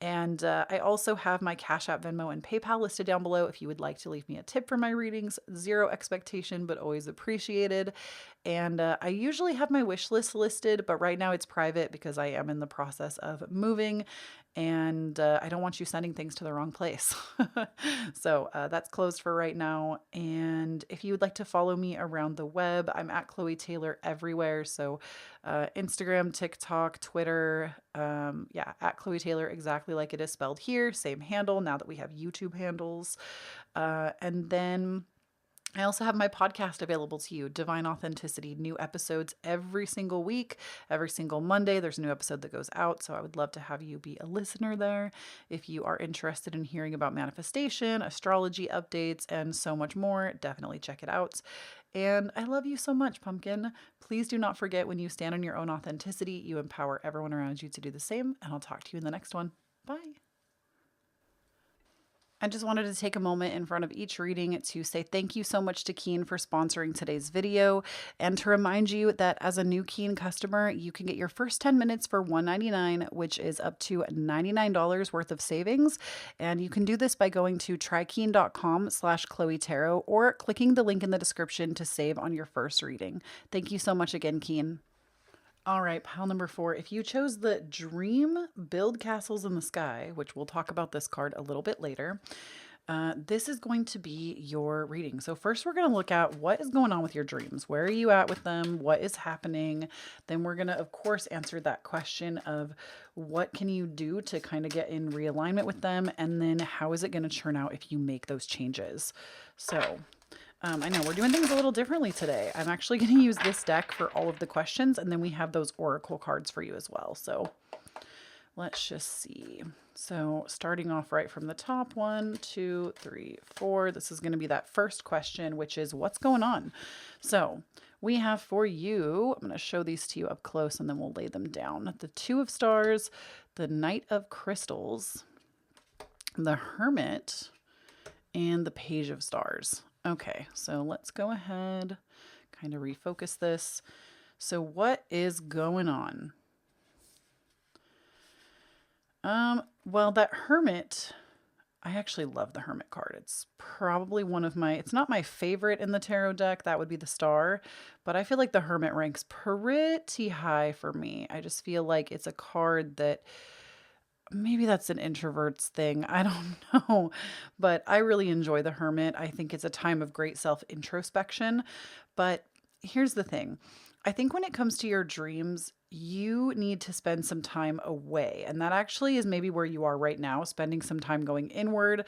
And I also have my Cashapp, Venmo, and PayPal listed down below if you would like to leave me a tip for my readings. Zero expectation, but always appreciated. And I usually have my wish list listed, but right now it's private because I am in the process of moving. and I don't want you sending things to the wrong place. So that's closed for right now. And if you would like to follow me around the web, I'm at Kloee Taylor everywhere. So Instagram, TikTok, Twitter, yeah, at Kloee Taylor, exactly like it is spelled here. Same handle now that we have YouTube handles. And then I also have my podcast available to you, Divine Authenticity, new episodes every single week, every single Monday. There's a new episode that goes out. So I would love to have you be a listener there. If you are interested in hearing about manifestation, astrology updates, and so much more, definitely check it out. And I love you so much, Pumpkin. Please do not forget, when you stand on your own authenticity, you empower everyone around you to do the same. And I'll talk to you in the next one. Bye. I just wanted to take a moment in front of each reading to say thank you so much to Keen for sponsoring today's video, and to remind you that as a new Keen customer, you can get your first 10 minutes for $1.99, which is up to $99 worth of savings. And you can do this by going to trykeen.com/KhloeTarot or clicking the link in the description to save on your first reading. Thank you so much again, Keen. All right, pile number 4. If you chose the Dream Build Castles in the Sky, which we'll talk about this card a little bit later, this is going to be your reading. So first we're going to look at what is going on with your dreams. Where are you at with them? What is happening? Then we're going to, of course, answer that question of what can you do to kind of get in realignment with them? And then how is it going to turn out if you make those changes? So I know we're doing things a little differently today. I'm actually going to use this deck for all of the questions, and then we have those oracle cards for you as well. So let's just see. So starting off right from the top, 1, 2, 3, 4. This is going to be that first question, which is what's going on? So we have for you, I'm going to show these to you up close and then we'll lay them down. The Two of Stars, the Knight of Crystals, the Hermit, and the Page of Stars. Okay, so let's go ahead, kind of refocus this. So what is going on? Well, that Hermit, I actually love the Hermit card. It's probably one of my, it's not my favorite in the tarot deck. That would be the Star, but I feel like the Hermit ranks pretty high for me. I just feel like it's a card that, maybe that's an introvert's thing. I don't know, but I really enjoy the Hermit. I think it's a time of great self-introspection. But here's the thing. I think when it comes to your dreams, you need to spend some time away. And that actually is maybe where you are right now, spending some time going inward.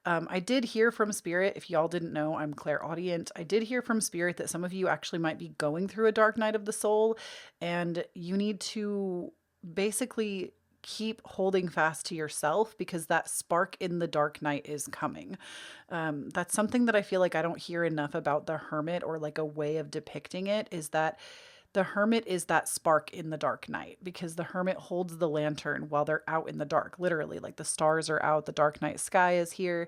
I did hear from Spirit, if y'all didn't know, I'm clairaudient. I did hear from Spirit that some of you actually might be going through a dark night of the soul, and you need to basically keep holding fast to yourself, because that spark in the dark night is coming. That's something that I feel like I don't hear enough about the Hermit, or like a way of depicting it, is that the Hermit is that spark in the dark night, because the Hermit holds the lantern while they're out in the dark, literally, like the stars are out, the dark night sky is here,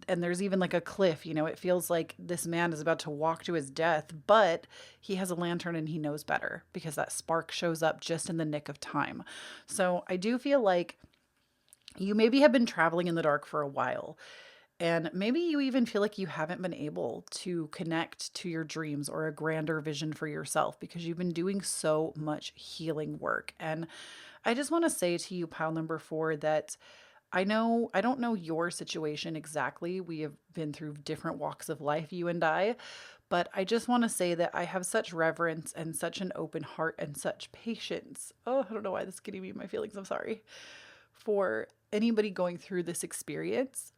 and there's even like a cliff, you know, it feels like this man is about to walk to his death, but he has a lantern and he knows better, because that spark shows up just in the nick of time. So I do feel like you maybe have been traveling in the dark for a while, and maybe you even feel like you haven't been able to connect to your dreams or a grander vision for yourself, because you've been doing so much healing work. And I just want to say to you, pile number 4, that I don't know your situation exactly. We have been through different walks of life, you and I, but I just want to say that I have such reverence and such an open heart and such patience. Oh, I don't know why this is getting me my feelings. I'm sorry. For anybody going through this experience,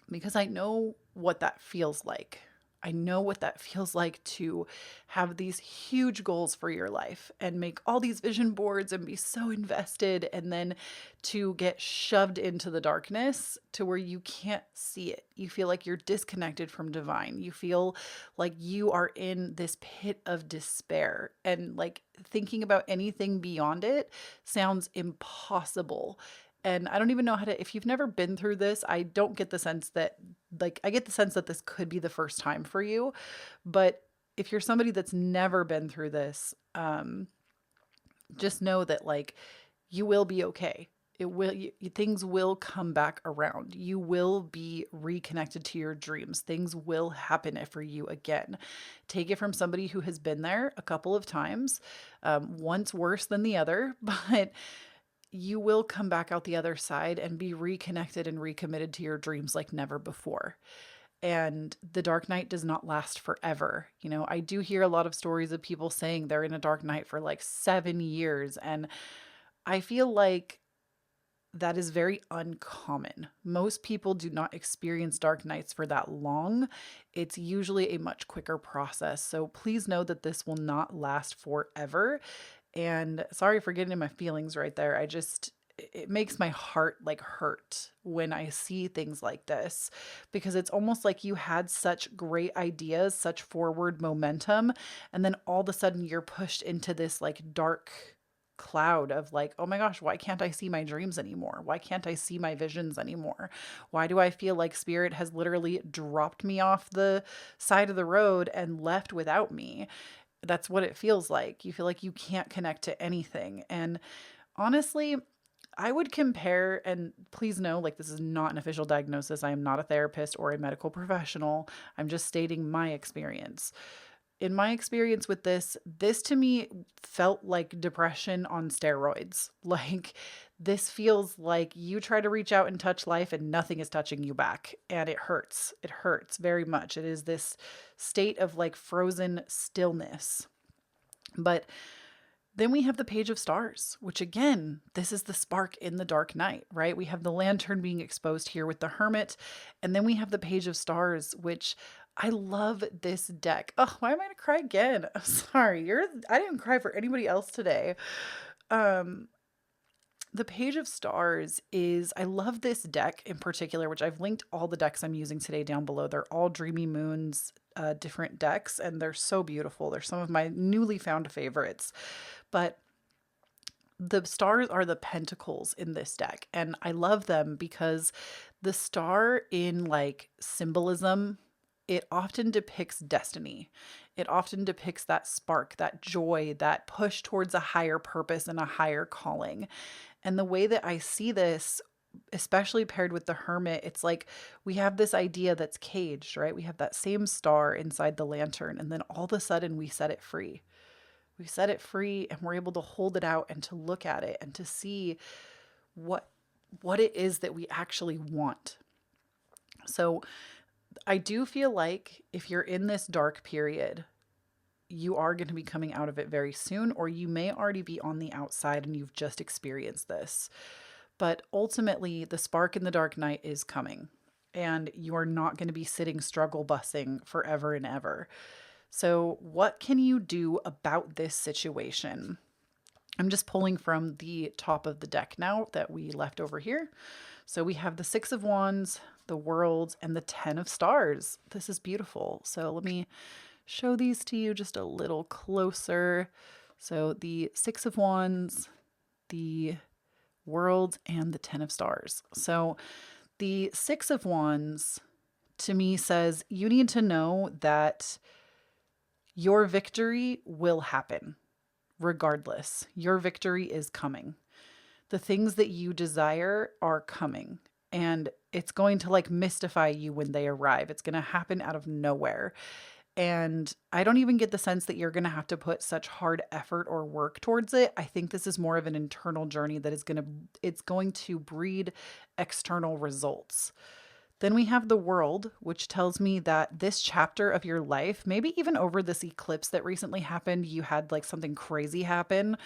because I know what that feels like. I know what that feels like to have these huge goals for your life and make all these vision boards and be so invested, and then to get shoved into the darkness to where you can't see it. You feel like you're disconnected from divine. You feel like you are in this pit of despair, and like thinking about anything beyond it sounds impossible. And I don't even know how to, if you've never been through this, I don't get the sense that, like, I get the sense that this could be the first time for you. But if you're somebody that's never been through this, just know that, like, you will be okay. things will come back around. You will be reconnected to your dreams. Things will happen for you again. Take it from somebody who has been there a couple of times, once worse than the other, but you will come back out the other side and be reconnected and recommitted to your dreams like never before. And the dark night does not last forever. I do hear a lot of stories of people saying they're in a dark night for like 7 years. And I feel like that is very uncommon. Most people do not experience dark nights for that long. It's usually a much quicker process. So please know that this will not last forever. And sorry for getting in my feelings right there. It makes my heart like hurt when I see things like this, because it's almost like you had such great ideas, such forward momentum, and then all of a sudden you're pushed into this like dark cloud of like, oh my gosh, why can't I see my dreams anymore? Why can't I see my visions anymore? Why do I feel like spirit has literally dropped me off the side of the road and left without me? That's what it feels like. You feel like you can't connect to anything. And honestly, I would compare, and please know, like, this is not an official diagnosis. I am not a therapist or a medical professional. I'm just stating my experience. In my experience with this to me felt like depression on steroids. Like, this feels like you try to reach out and touch life and nothing is touching you back. And it hurts. It hurts very much. It is this state of like frozen stillness. But then we have the Page of Stars, which again, this is the spark in the dark night, right? We have the lantern being exposed here with the Hermit. And then we have the Page of Stars, which I love this deck. Oh, why am I going to cry again? I'm sorry. I didn't cry for anybody else today. The Page of Stars I love this deck in particular, which I've linked all the decks I'm using today down below. They're all Dreamy Moons, different decks, and they're so beautiful. They're some of my newly found favorites. But the stars are the pentacles in this deck, and I love them because the star in like symbolism, it often depicts destiny. It often depicts that spark, that joy, that push towards a higher purpose and a higher calling. And the way that I see this, especially paired with the Hermit, it's like we have this idea that's caged, right? We have that same star inside the lantern, and then all of a sudden we set it free. We set it free and we're able to hold it out and to look at it and to see what it is that we actually want. So I do feel like if you're in this dark period, you are going to be coming out of it very soon, or you may already be on the outside and you've just experienced this. But ultimately, the spark in the dark night is coming, and you are not going to be sitting struggle bussing forever and ever. So what can you do about this situation? I'm just pulling from the top of the deck now that we left over here. So we have the Six of Wands, the World, and the 10 of Stars. This is beautiful. So let me show these to you just a little closer. So the Six of Wands, the World, and the 10 of Stars. So the Six of Wands to me says you need to know that your victory will happen regardless. Your victory is coming. The things that you desire are coming, and it's going to like mystify you when they arrive. It's going to happen out of nowhere. And I don't even get the sense that you're going to have to put such hard effort or work towards it. I think this is more of an internal journey that it's going to breed external results. Then we have the World, which tells me that this chapter of your life, maybe even over this eclipse that recently happened, you had like something crazy happen.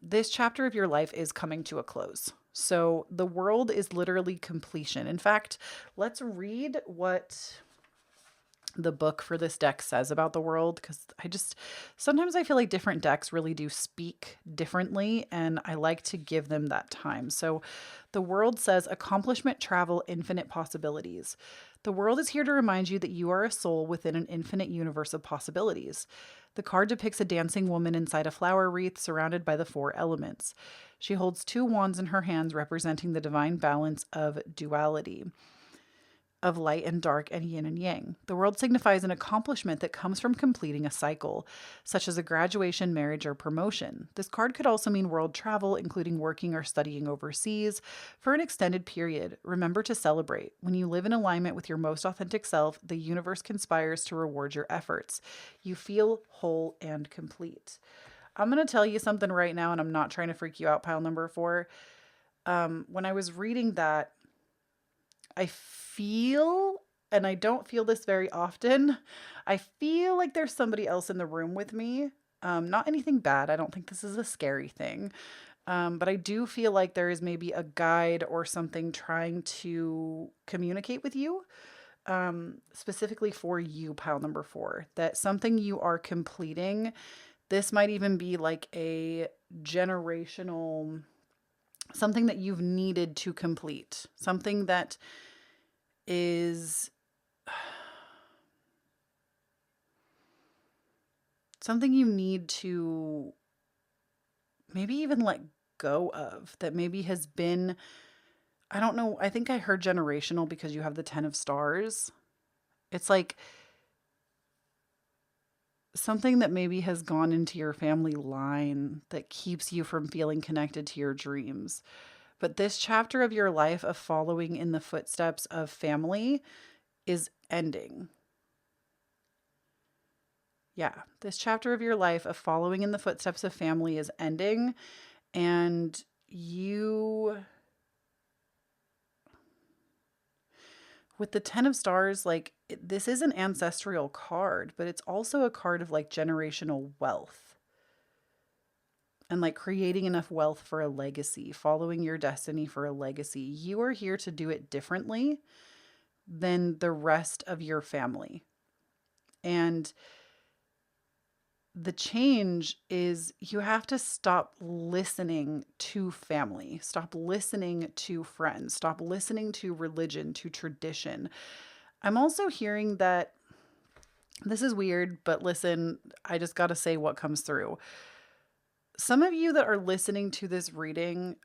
This chapter of your life is coming to a close. So the World is literally completion. In fact, let's read what the book for this deck says about the World, because sometimes I feel like different decks really do speak differently, and I like to give them that time. So the World says accomplishment, travel, infinite possibilities. The World is here to remind you that you are a soul within an infinite universe of possibilities. The card depicts a dancing woman inside a flower wreath surrounded by the 4 elements. She holds 2 wands in her hands, representing the divine balance of duality. of light and dark and yin and yang. The world signifies an accomplishment that comes from completing a cycle, such as a graduation, marriage, or promotion. This card could also mean world travel, including working or studying overseas for an extended period. Remember to celebrate. When you live in alignment with your most authentic self, the universe conspires to reward your efforts. You feel whole and complete. I'm going to tell you something right now, and I'm not trying to freak you out, pile number 4. When I was reading that, I feel, and I don't feel this very often, I feel like there's somebody else in the room with me. Not anything bad. I don't think this is a scary thing. But I do feel like there is maybe a guide or something trying to communicate with you, specifically for you, pile number 4, that something you are completing. This might even be like a generational, something that you've needed to complete, something that is something you need to maybe even let go of, that maybe has been, I don't know, I think I heard generational because you have the 10 of stars. It's like something that maybe has gone into your family line that keeps you from feeling connected to your dreams. But this chapter of your life of following in the footsteps of family is ending. Yeah, this chapter of your life of following in the footsteps of family is ending. And you, with the 10 of stars, like this is an ancestral card, but it's also a card of like generational wealth and like creating enough wealth for a legacy, following your destiny for a legacy. You are here to do it differently than the rest of your family. And the change is you have to stop listening to family, stop listening to friends, stop listening to religion, to tradition. I'm also hearing that this is weird, but listen, I just got to say what comes through. Some of you that are listening to this reading,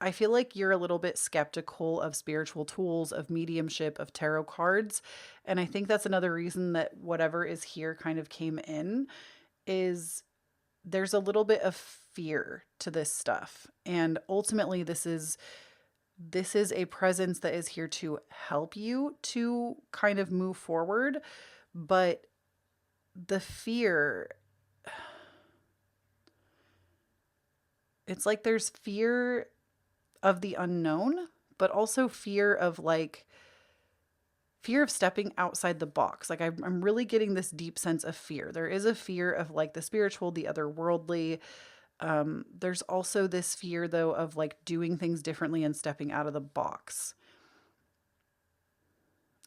I feel like you're a little bit skeptical of spiritual tools, of mediumship, of tarot cards. And I think that's another reason that whatever is here kind of came in, is there's a little bit of fear to this stuff. And ultimately this is a presence that is here to help you to kind of move forward. But the fear, it's like there's fear of the unknown, but also fear of stepping outside the box. Like I'm really getting this deep sense of fear. There is a fear of like the spiritual, the otherworldly. There's also this fear though of like doing things differently and stepping out of the box.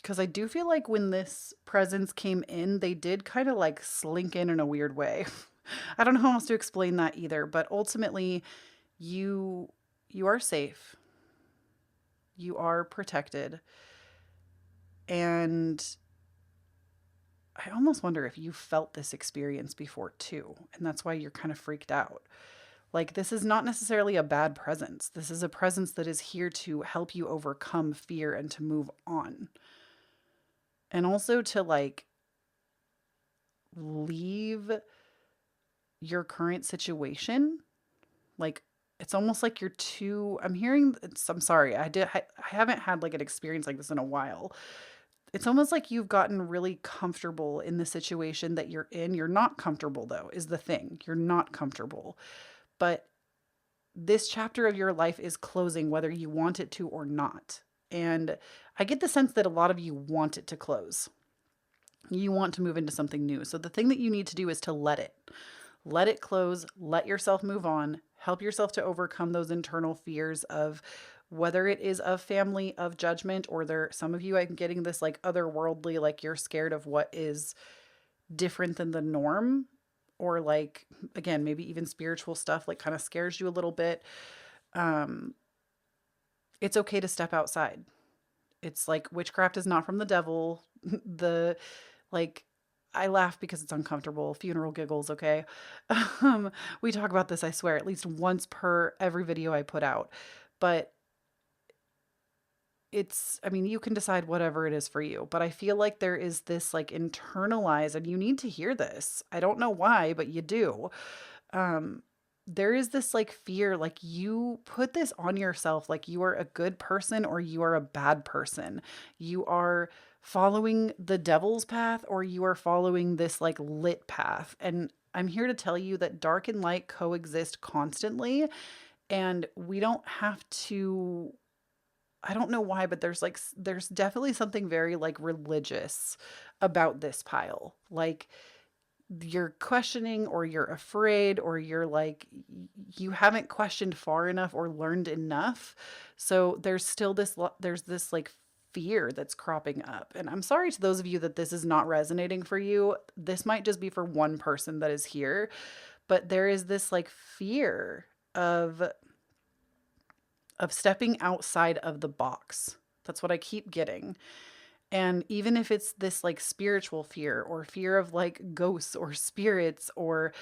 Because I do feel like when this presence came in, they did kind of like slink in a weird way. I don't know how else to explain that either, but ultimately you are safe. You are protected. And I almost wonder if you felt this experience before too, and that's why you're kind of freaked out. Like, this is not necessarily a bad presence. This is a presence that is here to help you overcome fear and to move on. And also to like leave your current situation. Like, it's almost like you're too, I'm sorry, I haven't had like an experience like this in a while. It's almost like you've gotten really comfortable in the situation that you're in. You're not comfortable though, is the thing. You're not comfortable. But this chapter of your life is closing whether you want it to or not. And I get the sense that a lot of you want it to close. You want to move into something new. So the thing that you need to do is to let it close, let yourself move on, help yourself to overcome those internal fears of whether it is of family, of judgment, or some of you, I'm getting this like otherworldly, like you're scared of what is different than the norm, or like, again, maybe even spiritual stuff like kind of scares you a little bit. It's okay to step outside. It's like witchcraft is not from the devil. Like, I laugh because it's uncomfortable. Funeral giggles, okay? We talk about this, I swear, at least once per every video I put out. But I mean, you can decide whatever it is for you, but I feel like there is this like internalized, and you need to hear this. I don't know why, but you do. Um, there is this like fear, like you put this on yourself, like you are a good person or you are a bad person. You are following the devil's path or you are following this like lit path. And I'm here to tell you that dark and light coexist constantly, and we don't have to. I don't know why, but there's definitely something very like religious about this pile. Like you're questioning or you're afraid or you're like you haven't questioned far enough or learned enough. So there's still there's this like fear that's cropping up. And I'm sorry to those of you that this is not resonating for you. This might just be for one person that is here, but there is this like fear of stepping outside of the box. That's what I keep getting. And even if it's this like spiritual fear or fear of like ghosts or spirits or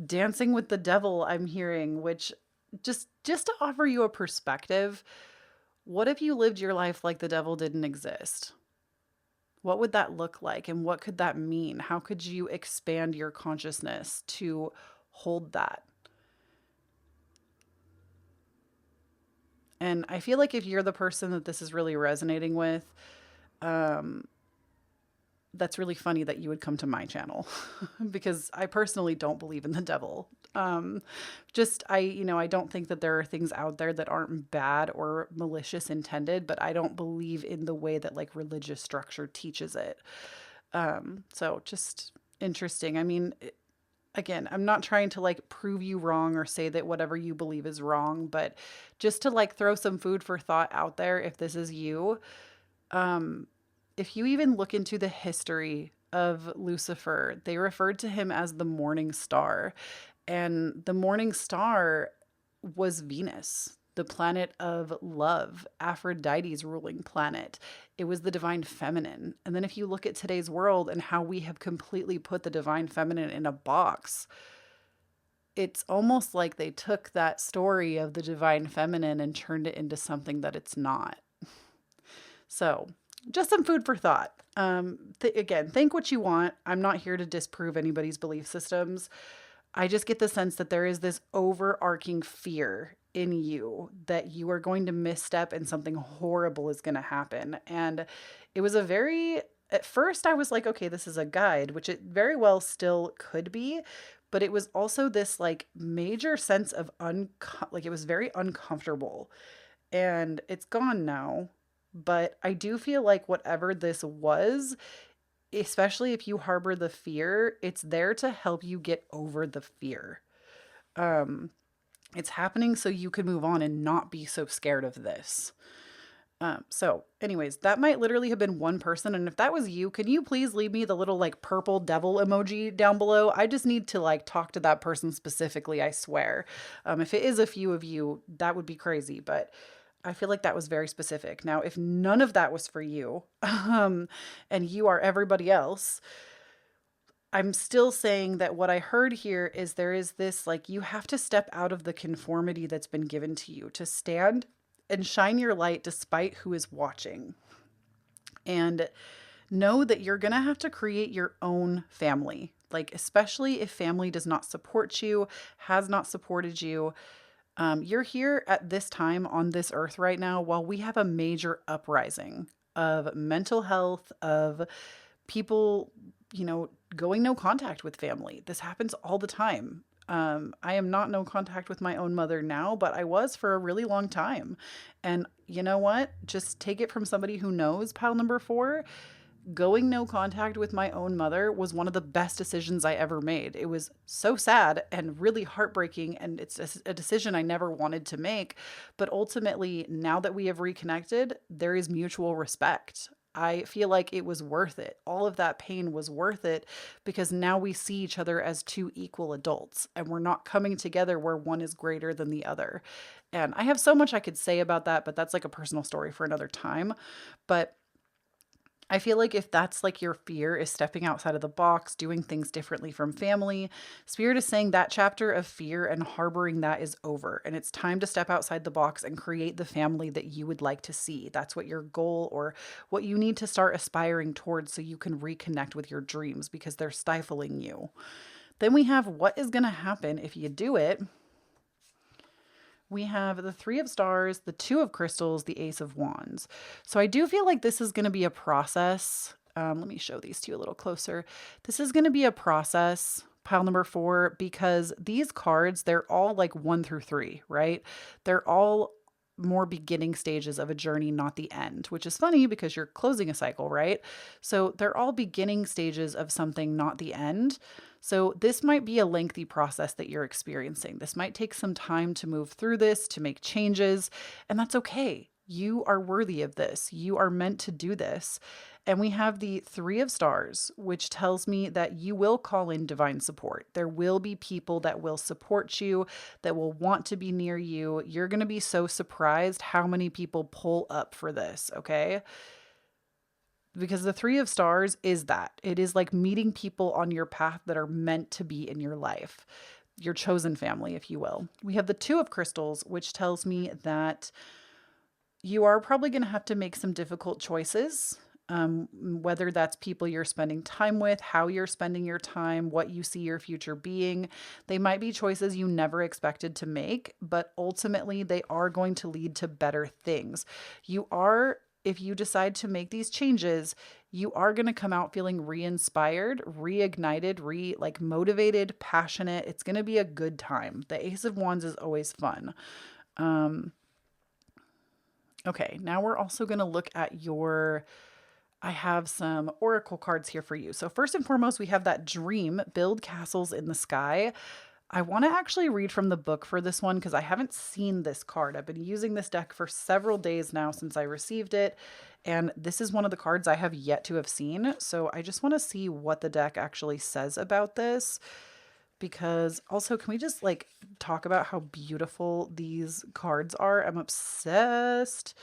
dancing with the devil, I'm hearing, which just to offer you a perspective, what if you lived your life like the devil didn't exist? What would that look like? And what could that mean? How could you expand your consciousness to hold that? And I feel like if you're the person that this is really resonating with, um, that's really funny that you would come to my channel because I personally don't believe in the devil. I don't think that there are things out there that aren't bad or malicious intended, but I don't believe in the way that like religious structure teaches it. So just interesting. I mean, again, I'm not trying to like prove you wrong or say that whatever you believe is wrong, but just to like throw some food for thought out there if this is you. Um, if you even look into the history of Lucifer, they referred to him as the morning star. And the morning star was Venus, the planet of love, Aphrodite's ruling planet. It was the divine feminine. And then if you look at today's world and how we have completely put the divine feminine in a box, it's almost like they took that story of the divine feminine and turned it into something that it's not. So, just some food for thought. Again, think what you want. I'm not here to disprove anybody's belief systems. I just get the sense that there is this overarching fear in you that you are going to misstep and something horrible is going to happen. And it was at first I was like, okay, this is a guide, which it very well still could be. But it was also this like major sense of like it was very uncomfortable. And it's gone now. But I do feel like whatever this was, especially if you harbor the fear, it's there to help you get over the fear. Um, it's happening so you can move on and not be so scared of this. Anyways, that might literally have been one person. And if that was you, can you please leave me the little like purple devil emoji down below? I just need to like talk to that person specifically, I swear. If it is a few of you, that would be crazy. But I feel like that was very specific. Now, if none of that was for you, and you are everybody else, I'm still saying that what I heard here is there is this, like, you have to step out of the conformity that's been given to you to stand and shine your light despite who is watching. And know that you're going to have to create your own family. Like, especially if family does not support you, has not supported you. You're here at this time on this earth right now while we have a major uprising of mental health, of people, going no contact with family. This happens all the time. I am not no contact with my own mother now, but I was for a really long time. And you know what? Just take it from somebody who knows, pile number 4. Going no contact with my own mother was one of the best decisions I ever made. It was so sad and really heartbreaking, and it's a decision I never wanted to make. But ultimately, now that we have reconnected, there is mutual respect. I feel like it was worth it. All of that pain was worth it because now we see each other as two equal adults and we're not coming together where one is greater than the other. And I have so much I could say about that, but that's like a personal story for another time. But I feel like if that's like your fear is stepping outside of the box, doing things differently from family, Spirit is saying that chapter of fear and harboring that is over. And it's time to step outside the box and create the family that you would like to see. That's what your goal or what you need to start aspiring towards so you can reconnect with your dreams because they're stifling you. Then we have what is going to happen if you do it. We have the Three of Stars, the Two of Crystals, the Ace of Wands. So I do feel like this is going to be a process. Let me show these to you a little closer. This is going to be a process, pile number 4, because these cards, they're all like 1 through 3, right? They're all more beginning stages of a journey, not the end, which is funny because you're closing a cycle, right? So they're all beginning stages of something, not the end. So this might be a lengthy process that you're experiencing. This might take some time to move through this, to make changes, and that's okay. You are worthy of this. You are meant to do this. And we have the Three of Stars, which tells me that you will call in divine support. There will be people that will support you, that will want to be near you. You're going to be so surprised how many people pull up for this, okay? Because the Three of Stars is that. It is like meeting people on your path that are meant to be in your life, your chosen family, if you will. We have the Two of Crystals, which tells me that you are probably going to have to make some difficult choices, whether that's people you're spending time with, how you're spending your time, what you see your future being. They might be choices you never expected to make, but ultimately they are going to lead to better things. If you decide to make these changes, you are going to come out feeling re-inspired, reignited, motivated, passionate. It's going to be a good time. The Ace of Wands is always fun. Okay, now we're also going to look at I have some oracle cards here for you. So first and foremost, we have that dream, build castles in the sky. I want to actually read from the book for this one because I haven't seen this card. I've been using this deck for several days now since I received it, and this is one of the cards I have yet to have seen. So I just want to see what the deck actually says about this. Because also, can we just like talk about how beautiful these cards are? I'm obsessed.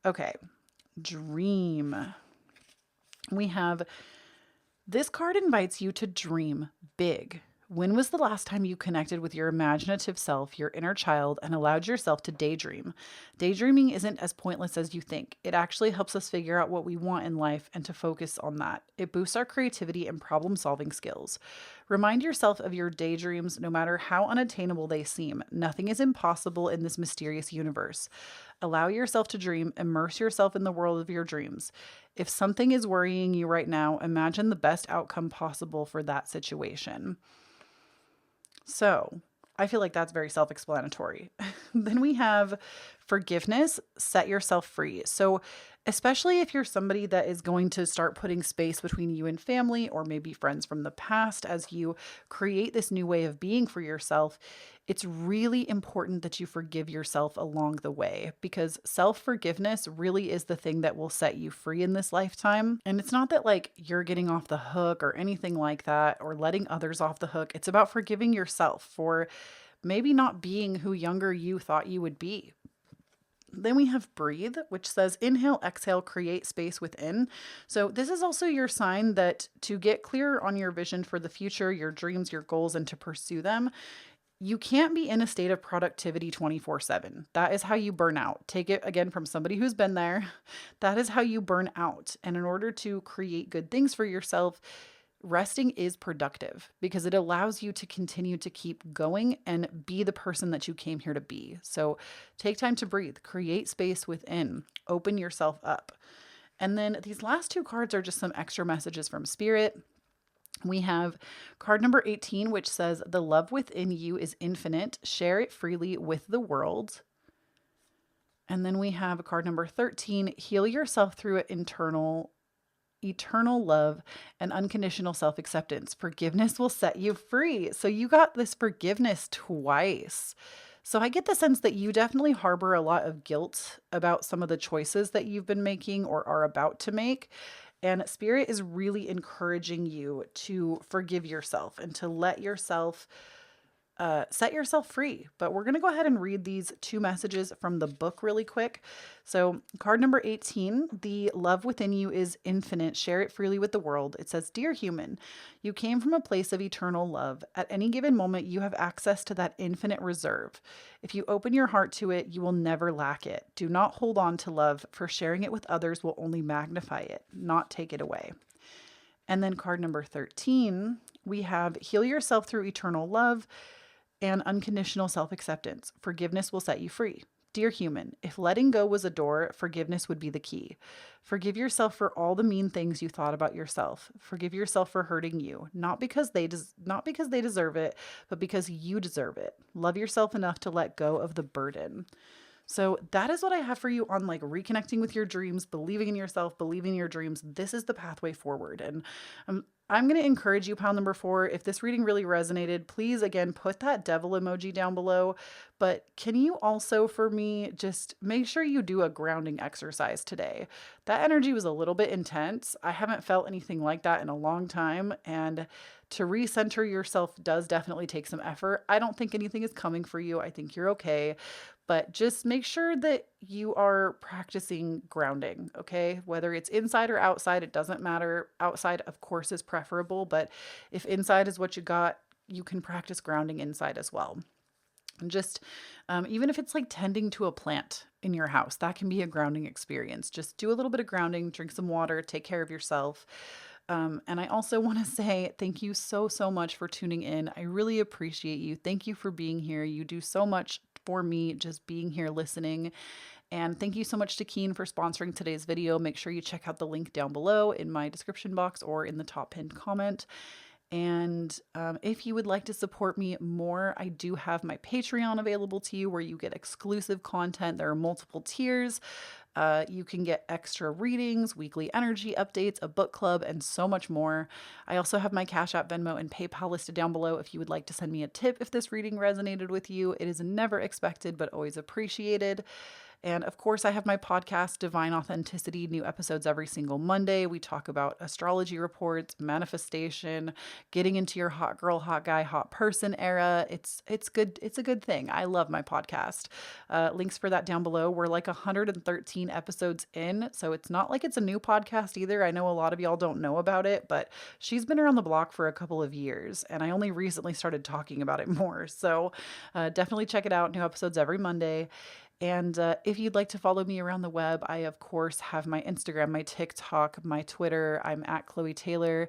Okay, dream. We have this card invites you to dream big. When was the last time you connected with your imaginative self, your inner child, and allowed yourself to daydream? Daydreaming isn't as pointless as you think. It actually helps us figure out what we want in life and to focus on that. It boosts our creativity and problem-solving skills. Remind yourself of your daydreams, no matter how unattainable they seem. Nothing is impossible in this mysterious universe. Allow yourself to dream. Immerse yourself in the world of your dreams. If something is worrying you right now, imagine the best outcome possible for that situation. So I feel like that's very self-explanatory. Then we have forgiveness, set yourself free. So especially if you're somebody that is going to start putting space between you and family or maybe friends from the past as you create this new way of being for yourself, it's really important that you forgive yourself along the way because self-forgiveness really is the thing that will set you free in this lifetime. And it's not that like you're getting off the hook or anything like that or letting others off the hook. It's about forgiving yourself for maybe not being who younger you thought you would be. Then we have breathe, which says inhale, exhale, create space within. So this is also your sign that to get clear on your vision for the future, your dreams, your goals, and to pursue them, you can't be in a state of productivity 24/7. That is how you burn out. Take it again from somebody who's been there. That is how you burn out. And in order to create good things for yourself, resting is productive because it allows you to continue to keep going and be the person that you came here to be. So take time to breathe, create space within, open yourself up. And then these last two cards are just some extra messages from Spirit. We have card number 18, which says, the love within you is infinite. Share it freely with the world. And then we have card number 13, heal yourself through eternal love and unconditional self-acceptance. Forgiveness will set you free. So you got this forgiveness twice. So I get the sense that you definitely harbor a lot of guilt about some of the choices that you've been making or are about to make. And Spirit is really encouraging you to forgive yourself and to let yourself set yourself free. But we're going to go ahead and read these 2 messages from the book really quick. So card number 18, the love within you is infinite. Share it freely with the world. It says, "Dear human, you came from a place of eternal love. At any given moment, you have access to that infinite reserve. If you open your heart to it, you will never lack it. Do not hold on to love, for sharing it with others will only magnify it, not take it away." And then card number 13, we have heal yourself through eternal love and unconditional self-acceptance. Forgiveness will set you free. Dear human, if letting go was a door, forgiveness would be the key. Forgive yourself for all the mean things you thought about yourself. Forgive yourself for hurting you, not because they deserve it, but because you deserve it. Love yourself enough to let go of the burden. So that is what I have for you on like reconnecting with your dreams, believing in yourself, believing in your dreams. This is the pathway forward. And I'm going to encourage you, pile number 4, if this reading really resonated, please, again, put that devil emoji down below. But can you also, for me, just make sure you do a grounding exercise today? That energy was a little bit intense. I haven't felt anything like that in a long time. And to recenter yourself does definitely take some effort. I don't think anything is coming for you. I think you're okay. But just make sure that you are practicing grounding, okay? Whether it's inside or outside, it doesn't matter. Outside, of course, is preferable, but if inside is what you got, you can practice grounding inside as well. And just, even if it's like tending to a plant in your house, that can be a grounding experience. Just do a little bit of grounding, drink some water, take care of yourself. And I also want to say thank you so, so much for tuning in. I really appreciate you. Thank you for being here. You do so much for me just being here listening. And thank you so much to Keen for sponsoring today's video. Make sure you check out the link down below in my description box or in the top pinned comment. And if you would like to support me more, I do have my Patreon available to you where you get exclusive content. There are multiple tiers. You can get extra readings, weekly energy updates, a book club, and so much more. I also have my Cashapp, Venmo, and PayPal listed down below if you would like to send me a tip if this reading resonated with you. It is never expected, but always appreciated. And of course, I have my podcast, Divine Authenticity, new episodes every single Monday. We talk about astrology reports, manifestation, getting into your hot girl, hot guy, hot person era. It's good. It's a good thing. I love my podcast. Links for that down below. We're like 113 episodes in, so it's not like it's a new podcast either. I know a lot of y'all don't know about it, but she's been around the block for a couple of years, and I only recently started talking about it more. So definitely check it out. New episodes every Monday. And if you'd like to follow me around the web, I, of course, have my Instagram, my TikTok, my Twitter. I'm at Kloee Taylor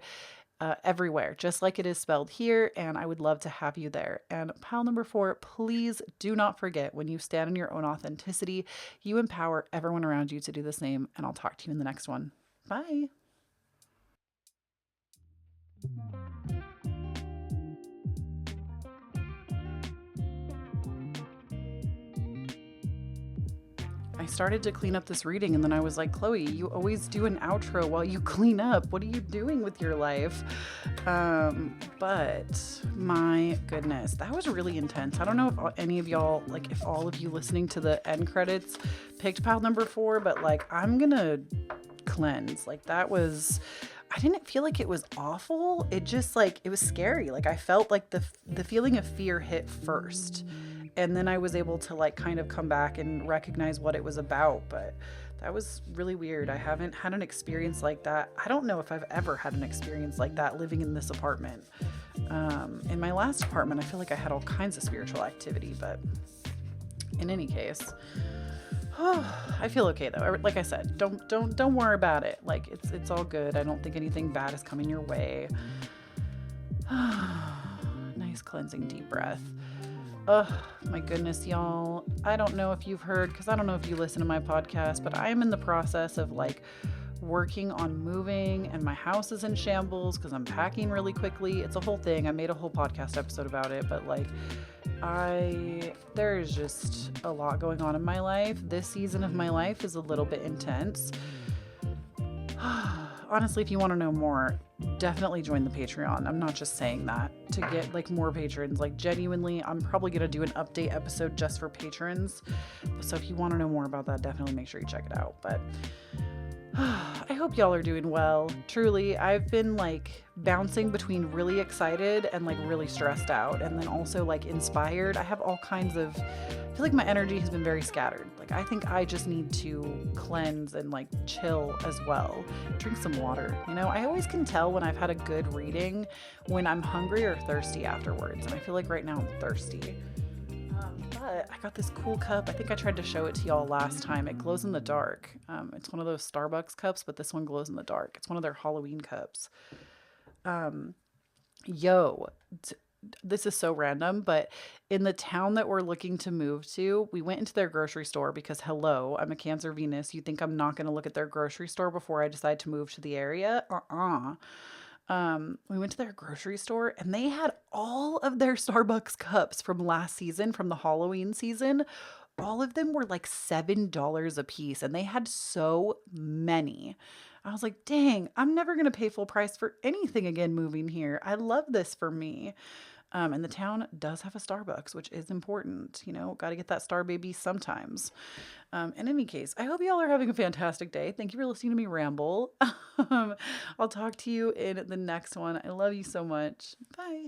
everywhere, just like it is spelled here. And I would love to have you there. And pile number 4, please do not forget, when you stand in your own authenticity, you empower everyone around you to do the same. And I'll talk to you in the next one. Bye. I started to clean up this reading and then I was like, Kloee, you always do an outro while you clean up. What are you doing with your life? But my goodness, that was really intense. I don't know if any of y'all, like if all of you listening to the end credits picked pile number 4, but like I'm gonna cleanse. Like that was, I didn't feel like it was awful. It just like, it was scary. Like I felt like the feeling of fear hit first. And then I was able to like kind of come back and recognize what it was about. But that was really weird. I haven't had an experience like that. I don't know if I've ever had an experience like that living in this apartment. In my last apartment, I feel like I had all kinds of spiritual activity, but in any case, I feel okay though. Like I said, don't worry about it. Like it's all good. I don't think anything bad is coming your way. Nice cleansing deep breath. My goodness, y'all. I don't know if you've heard, because I don't know if you listen to my podcast, but I am in the process of like working on moving and my house is in shambles because I'm packing really quickly. It's a whole thing. I made a whole podcast episode about it, but like there's just a lot going on in my life. This season of my life is a little bit intense. Honestly, if you want to know more, definitely join the Patreon. I'm not just saying that to get like more patrons. Like genuinely, I'm probably going to do an update episode just for patrons. So if you want to know more about that, definitely make sure you check it out. But I hope y'all are doing well. Truly, I've been like bouncing between really excited and like really stressed out, and then also like inspired. I have all kinds of, I feel like my energy has been very scattered. Like, I think I just need to cleanse and like chill as well. Drink some water. You know, I always can tell when I've had a good reading when I'm hungry or thirsty afterwards. And I feel like right now I'm thirsty. But I got this cool cup. I think I tried to show it to y'all last time. It glows in the dark. It's one of those Starbucks cups, but this one glows in the dark. It's one of their Halloween cups. Yo, this is so random, but in the town that we're looking to move to, we went into their grocery store because, hello, I'm a Cancer Venus. You think I'm not going to look at their grocery store before I decide to move to the area? We went to their grocery store and they had all of their Starbucks cups from last season, from the Halloween season. All of them were like $7 a piece and they had so many. I was like, dang, I'm never going to pay full price for anything again moving here. I love this for me. And the town does have a Starbucks, which is important. You know, got to get that star baby sometimes. In any case, I hope y'all are having a fantastic day. Thank you for listening to me ramble. I'll talk to you in the next one. I love you so much. Bye.